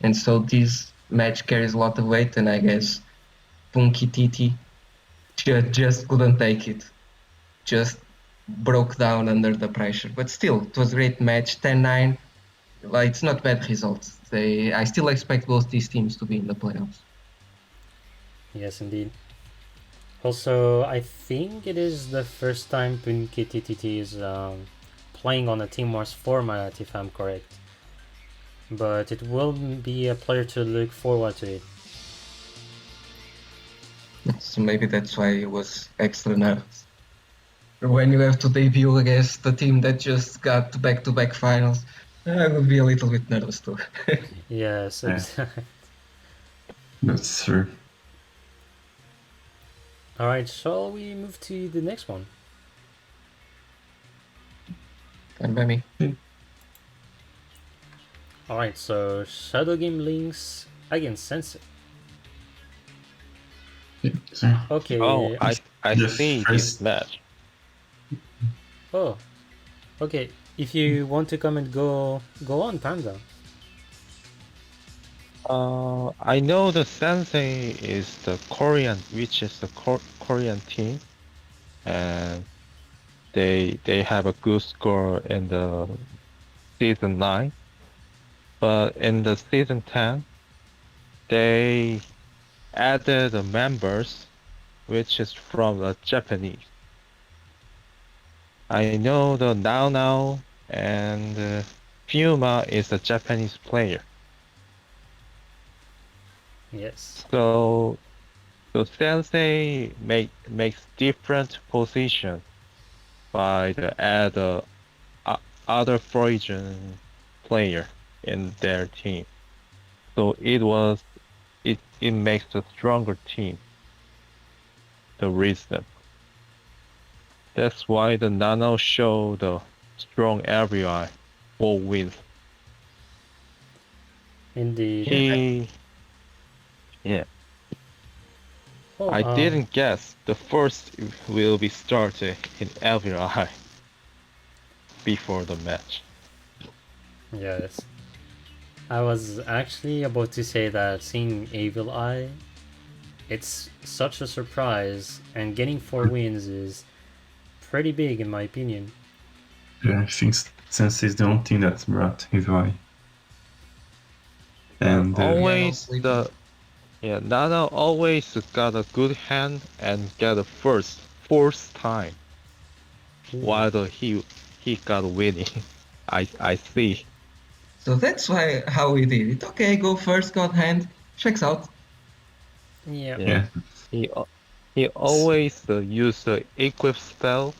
And so this match carries a lot of weight, and I guess Punky Titi just couldn't take it. Just broke down under the pressure. But still, it was a great match, 10-9. Like, it's not bad results. I still expect both these teams to be in the playoffs. Yes, indeed. Also, I think it is the first time Punki TTT is playing on a Team Wars format, if I'm correct. But it will be a player to look forward to it. So maybe that's why he was extra nervous. When you have to debut against the team that just got back-to-back finals, I would be a little bit nervous too. Yes, Yeah. exactly. That's true. Alright, shall we move to the next one? Fine by me. Alright, so Shadow Game Links against Sensei. So, Okay. Oh, I The see this first- match. Oh. Okay. If you want to come and go on, Panda. I know the Sensei is the Korean, which is the Korean team, and they have a good score in the season 9, but in the season 10, they added the members, which is from the Japanese. I know the Now Now and Fiuma is a Japanese player. Yes. So Sensei makes different positions by the other foreign player in their team. So it makes a stronger team. The reason. That's why the Nano show the strong RBI 4 wins. Indeed. Yeah, He yeah. Oh, I didn't guess the first will be started in RBI before the match. yes. I was actually about to say that seeing Evil Eye, it's such a surprise, and getting 4 wins is pretty big in my opinion. Yeah, I think Sensei is the only thing that's brought Hivai. And And yeah, no always sleeping. Nana always got a good hand and get a fourth time Ooh. while he got winning. I see. So that's why how we did it. Okay, go first, got hand, checks out. Yeah. Yeah. yeah, He he always use the equip spell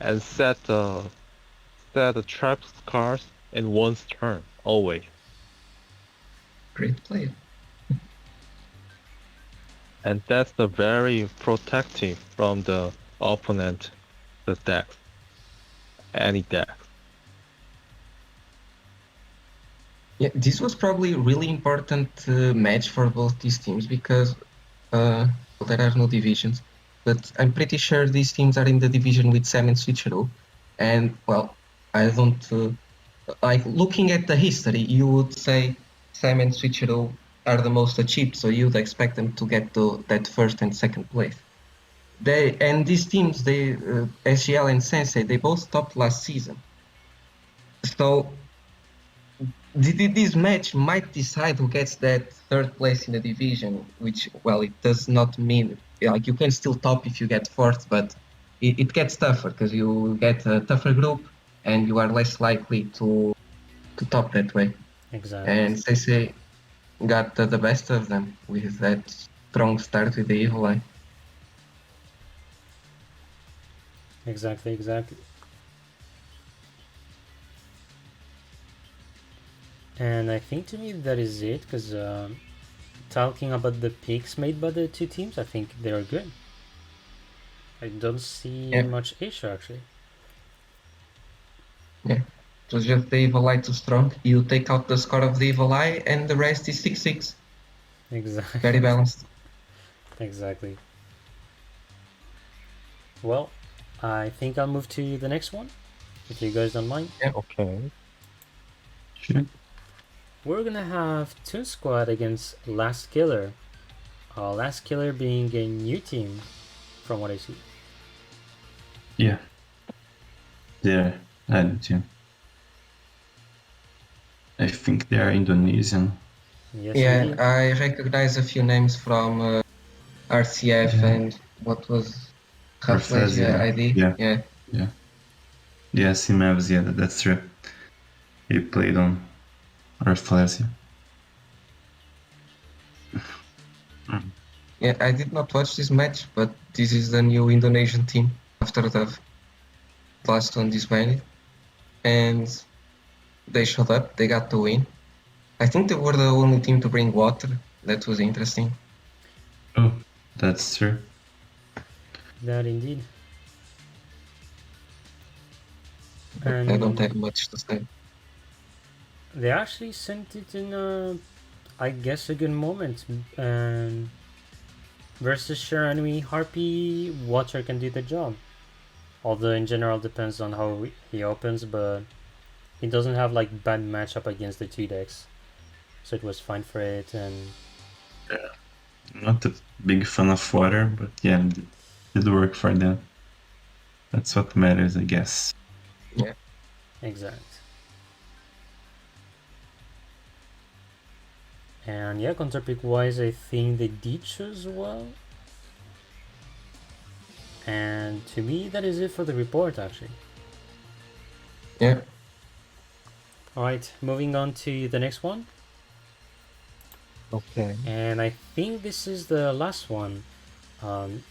and set the trap cards in one's turn. Always. Great player. And that's the very protective from the opponent, the deck, any deck. Yeah, this was probably a really important match for both these teams because uh, there are no divisions. But I'm pretty sure these teams are in the division with Sam and Switcheroo. And well, I don't like looking at the history. You would say Sam and Switcheroo are the most achieved, so you'd expect them to get to that first and second place. They and these teams, they SGL and Sensei, they both topped last season. So this match might decide who gets that third place in the division, which, well, it does not mean like you can still top if you get fourth, but it gets tougher because you get a tougher group and you are less likely to top that way. Exactly. And Sensei got the best of them with that strong start with the Evil Eye. Exactly. Exactly. And I think to me that is it because talking about the picks made by the two teams, I think they are good. I don't see Yeah, much issue actually. yeah. It was just the Evil Eye too strong. You take out the score of the Evil Eye, and the rest is 6-6. Very Exactly. balanced. Exactly. Well, I think I'll move to the next one, if you guys don't mind. Yeah. Okay. sure. We're gonna have Toon Squad against Last Killer. Last Killer being a new team, from what I see. Yeah, they're added to. I think they are Indonesian. Yes, Yeah, indeed. I recognize a few names from RCF Yeah, and what was Rafflesia Rafflesia. ID. Yeah, Yeah, yeah. Yeah, Simavs, yeah, that's true. He played on Rafflesia. Mm. yeah. I did not watch this match, but this is the new Indonesian team after the last one disbanded, and they showed up. They got the win. I think they were the only team to bring water. That was interesting. Oh, that's true. That indeed. But I don't And have much to say. they actually sent it in a, I guess, a good moment. And versus Shiranui Harpy, Water can do the job. Although in general depends on how he opens, but he doesn't have like bad matchup against the two decks, so it was fine for it. And Not a big fan of water, but yeah, it did work for them. That's what matters, I guess. Yeah, exact. And yeah, counter pick wise, I think they did choose well. And to me, that is it for the report, actually. Yeah. Alright, moving on to the next one. Okay. And I think this is the last one.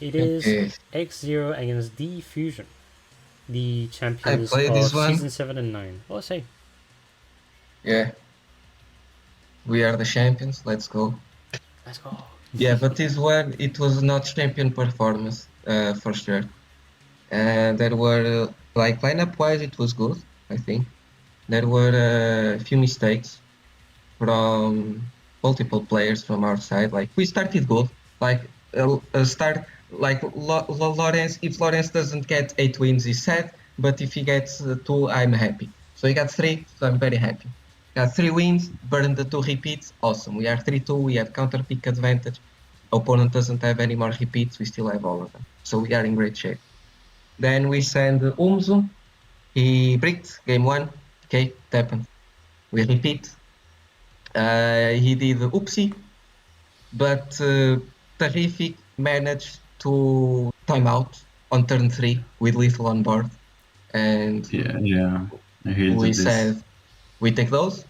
It is Okay. X0 against D Fusion, the I champions played of this one. Season 7 and 9. Oh, say. Yeah. We are the champions. Let's go. Let's go. Yeah, but this one, it was not champion performance, for sure. There were, like, lineup-wise, it was good, I think. There were a few mistakes from multiple players from our side. Like, we started good. Like, a start, like, Lawrence, if Lawrence doesn't get 8 wins, he's sad. But if he gets two, I'm happy. So he got three, so I'm very happy. Got 3 wins, burn the two repeats, awesome. We are 3-2, we have counter pick advantage. Opponent doesn't have any more repeats, we still have all of them. So we are in great shape. Then we send Umzu. He bricked game one. Okay, it happened. We repeat. He did oopsie, but Terrific managed to time out on turn 3 with Lethal on board. And Yeah. I we hated this. said, we take those.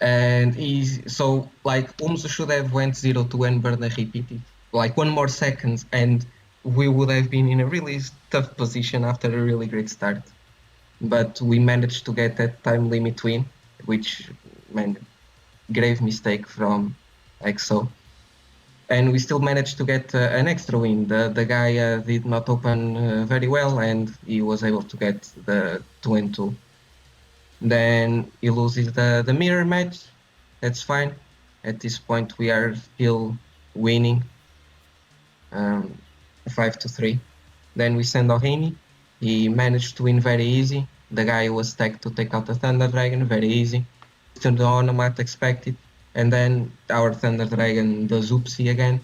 And he's so like Umzu should have went 0-2 and Berna repeated. Like 1 more second, and we would have been in a really tough position after a really great start. But we managed to get that time limit win, which, man, grave mistake from EXO. And we still managed to get an extra win. The guy did not open very well, and he was able to get the 2-2. Then he loses the mirror match. That's fine. At this point, we are still winning, 5-3. Then we send Ohimi. He managed to win very easy. The guy was tagged to take out the Thunder Dragon, very easy. Turned on Onomat expected. And then our Thunder Dragon does oopsie again.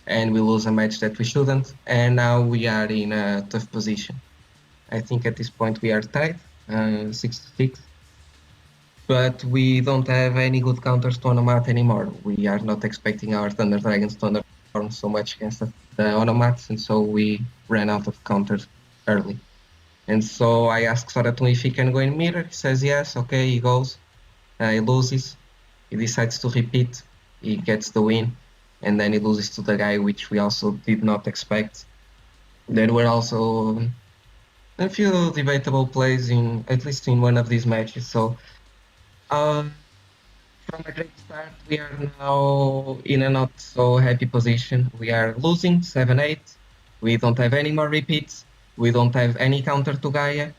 And we lose a match that we shouldn't. And now we are in a tough position. I think at this point we are tied, 6-6. But we don't have any good counters to Onomat anymore. We are not expecting our Thunder Dragons to underperform so much against the Onomats, and so we ran out of counters early. And so I asked Soratun if he can go in mirror. He says yes. Okay, he goes. He loses. He decides to repeat. He gets the win, and then he loses to the guy, which we also did not expect. There were also a few debatable plays in at least in one of these matches. So from a great start, we are now in a not so happy position. We are losing 7-8. We don't have any more repeats. We don't have any counter to Gaia.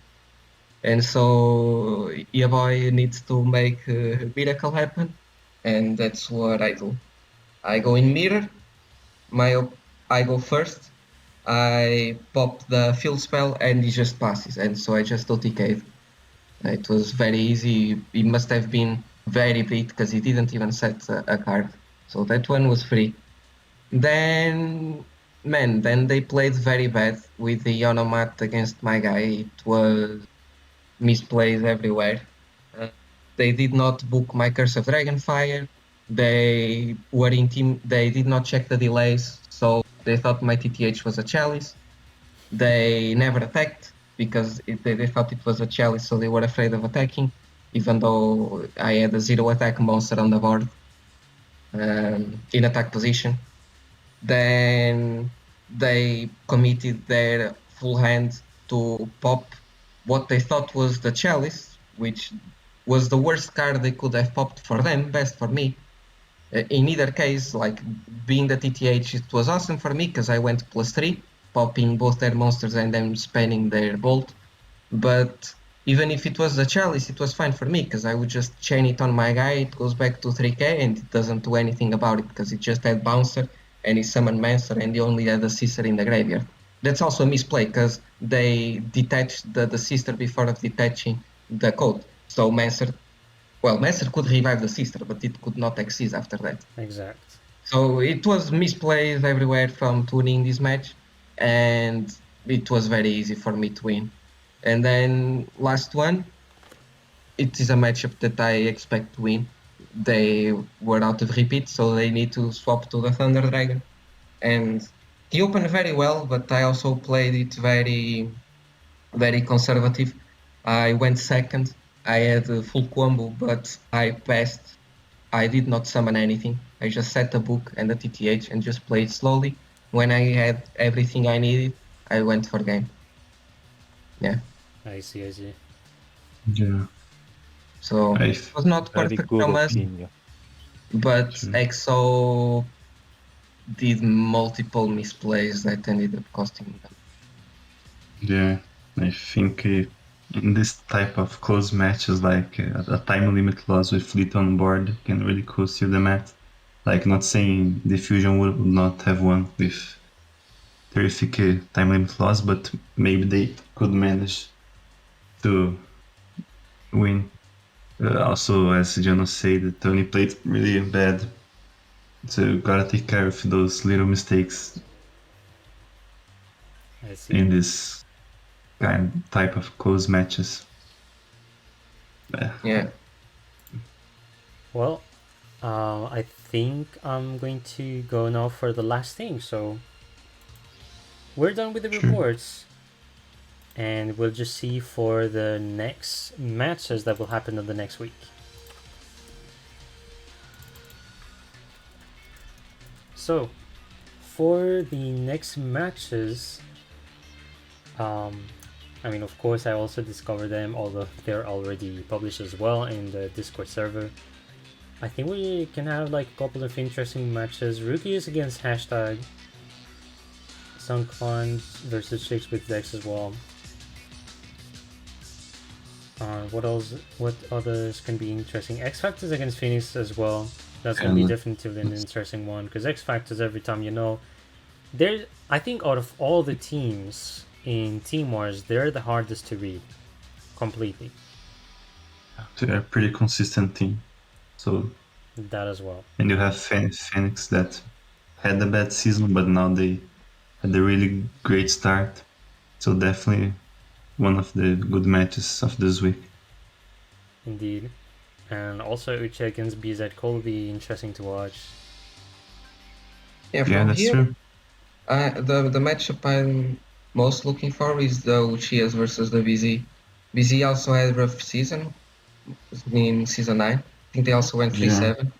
And so your boy needs to make a miracle happen. And that's what I do. I go in mirror. I go first. I pop the field spell and he just passes. And so I just OTK'd. It was very easy. He must have been very beat because he didn't even set a card. So that one was free. Then, man, then they played very bad with the Onomat against my guy. It was misplays everywhere. Uh, they did not book my Curse of Dragonfire. They were in team. They did not check the delays, so they thought my TTH was a chalice. They never attacked because they thought it was a chalice, so they were afraid of attacking, even though I had a 0 attack monster on the board, in attack position. Then they committed their full hand to pop what they thought was the chalice, which was the worst card they could have popped for them, best for me. In either case, like being the TTH, it was awesome for me because I went +3, popping both their monsters and then spanning their bolt. But even if it was the chalice, it was fine for me because I would just chain it on my guy. It goes back to 3k and it doesn't do anything about it because it just had bouncer and he summoned Mancer and he only had a sister in the graveyard. That's also a misplay because they detached the sister before of detaching the code. So Mancer could revive the sister, but it could not exist after that. Exact. So it was misplays everywhere from tuning this match, and it was very easy for me to win. And then last one, it is a matchup that I expect to win. They were out of repeat, so they need to swap to the Thunder Dragon. And he opened very well, but I also played it very conservative. I went second. I had a full combo, but I passed. I did not summon anything. I just set a book and a TTH and just played slowly. When I had everything I needed, I went for game. Yeah. I see, I see. Yeah. So I it was not Very perfect good from us, opinion. but Sure. EXO did multiple misplays that ended up costing them. Yeah, I think in this type of close matches, like a time limit loss with fleet on board can really cost you the match. Like, not saying the Fusion would not have won with terrific time limit loss, but maybe they could manage to win. Also, as Jano said, Tony played really bad, so gotta take care of those little mistakes I see. in this type of close matches. Yeah. Well, I think I'm going to go now for the last thing. So we're done with the Sure. reports, and we'll just see for the next matches that will happen in the next week. So for the next matches, I mean, of course, I also discovered them, although they're already published as well in the Discord server. I think we can have like a couple of interesting matches. Rookies against hashtag. Sun Cons versus Chicks with Dex as well. What else? What others can be interesting? X Factors against Phoenix as well. That's gonna be definitively an interesting one because X Factors every time they're. I think out of all the teams in Team Wars, they're the hardest to read completely. They're a pretty consistent team. So, that as well. and you have Phoenix that had a bad season, but now they had a really great start. So definitely one of the good matches of this week. Indeed. And also Uche against BZ Cole will be interesting to watch. Yeah, Yeah, from that's here, true. the matchup I'm most looking for is the Uchias versus the BZ. BZ also had a rough season in season 9. I think they also went 3-7,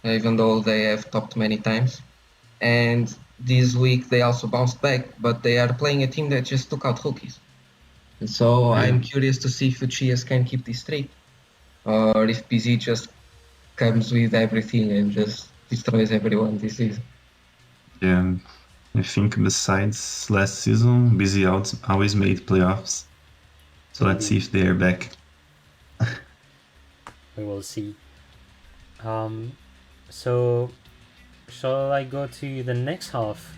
even though they have topped many times. And this week they also bounced back, but they are playing a team that just took out rookies. And so I'm curious to see if Uchias can keep this streak, or if BZ just comes with everything and just destroys everyone this season. Yeah, I think besides last season, Busy always made playoffs. So let's see if they are back. We will see. So shall I go to the next half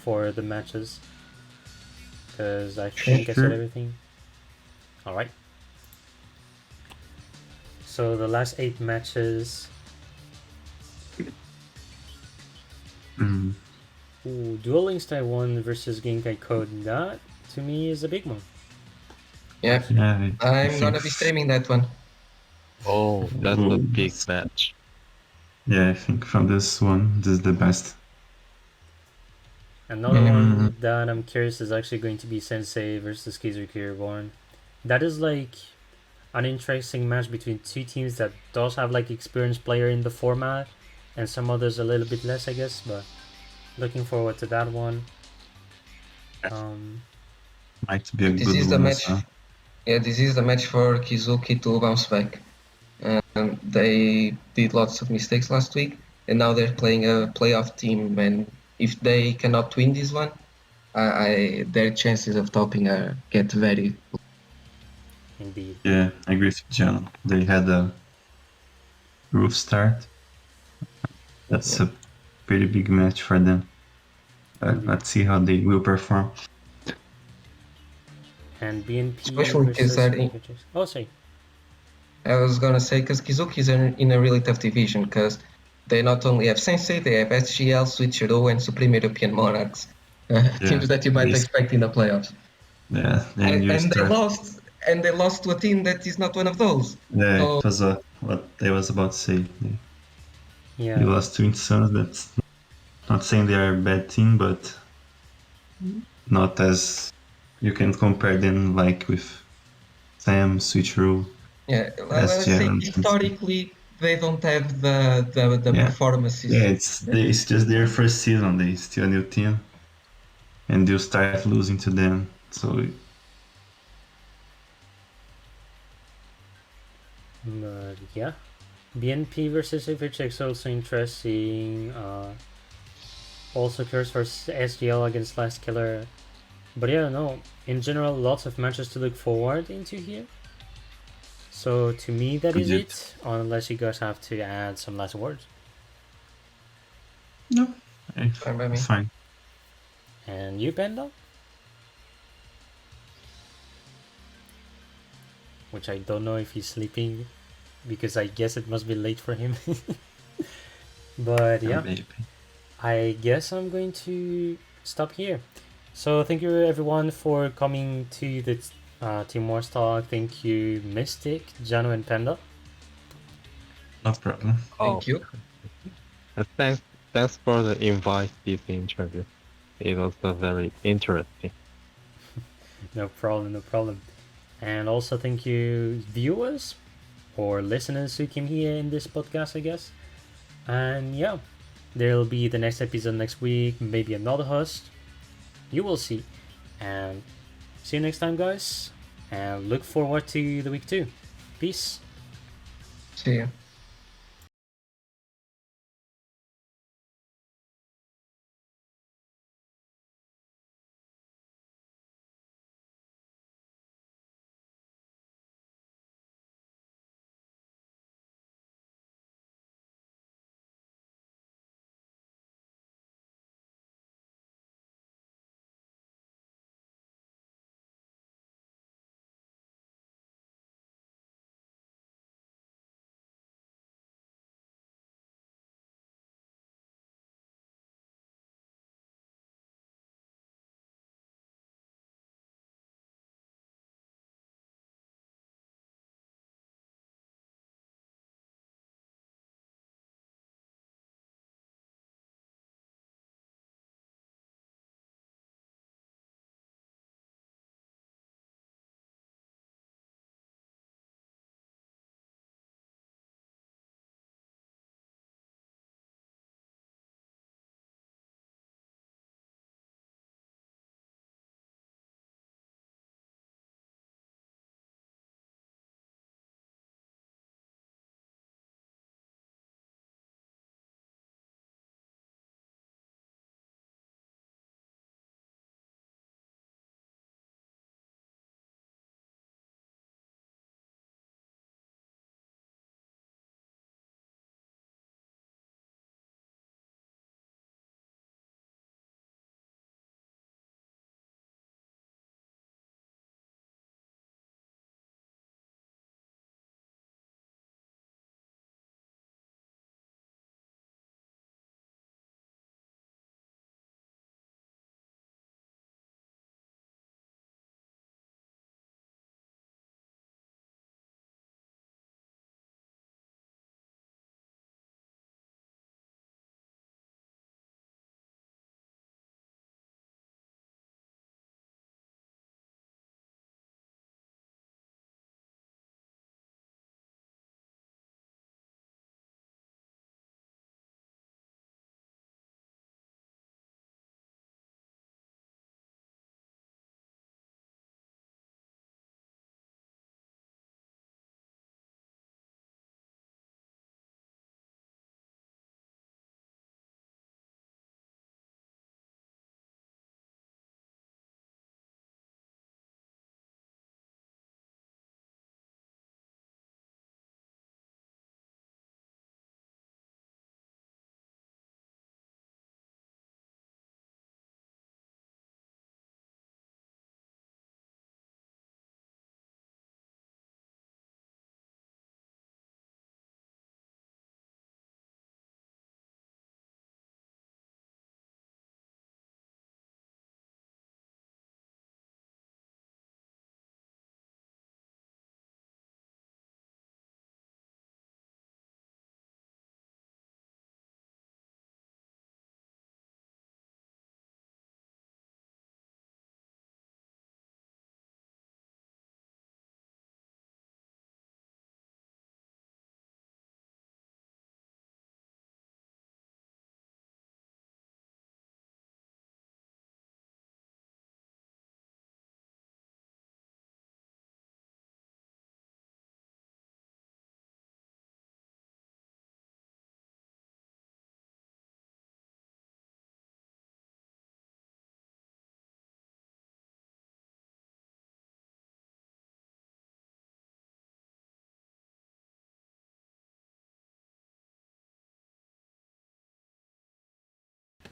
for the matches? Because I think I said everything. Alright. So the last 8 matches. Ooh, Duel Links Taiwan versus Genkai Code. That to me is a big one. Yeah, I'm gonna be streaming that one. Oh, that's a big match. Yeah, I think from this one, this is the best. Another one that I'm curious is actually going to be Sensei versus Kizuki Reborn. That is like an interesting match between two teams that does have like experienced player in the format, and some others a little bit less, I guess. But looking forward to that one. Might be a This good is the one match. as well. Yeah, this is the match for Kizuki to bounce back. They did lots of mistakes last week, and now they're playing a playoff team. And if they cannot win this one, their chances of topping get very. Indeed. Yeah, I agree with John. They had a rough start. That's a pretty big match for them. Let's see how they will perform. And BNP Especially versus oh, sorry. I was gonna say because Kizuki is in a really tough division because they not only have Sensei, they have SGL, Switcheroo, and Supreme European Monarchs, teams that you might expect in the playoffs. Yeah, and they lost to a team that is not one of those. Yeah, so, it was what I was about to say. Yeah. They lost to Suns. That's not saying they are a bad team, but not as you can compare them like with Sam, Switcheroo, Yeah, let's SGL, say and stuff. historically they don't have the Yeah, yeah, performances. it's just their first season. They still a new team, and you start losing to them. So But yeah, BNP versus Average also interesting. Also Curse versus SGL against Last Killer. But yeah, no, in general, lots of matches to look forward into here. So to me, that is indeed, it. Unless you guys have to add some last words. no, Fine by me. it's fine. And you, Panda? Which I don't know if he's sleeping, because I guess it must be late for him. But Yeah, yeah, maybe. I guess I'm going to stop here. So thank you everyone for coming to the Team Wars talk. Thank you, Mystic, Jano, and Panda. No problem. Thank you. Thanks for the invite this interview. It was very interesting. No problem, no problem. And also thank you, viewers or listeners who came here in this podcast, I guess. And yeah, there'll be the next episode next week, maybe another host. You will see. And see you next time, guys. And look forward to the week 2. Peace. See you.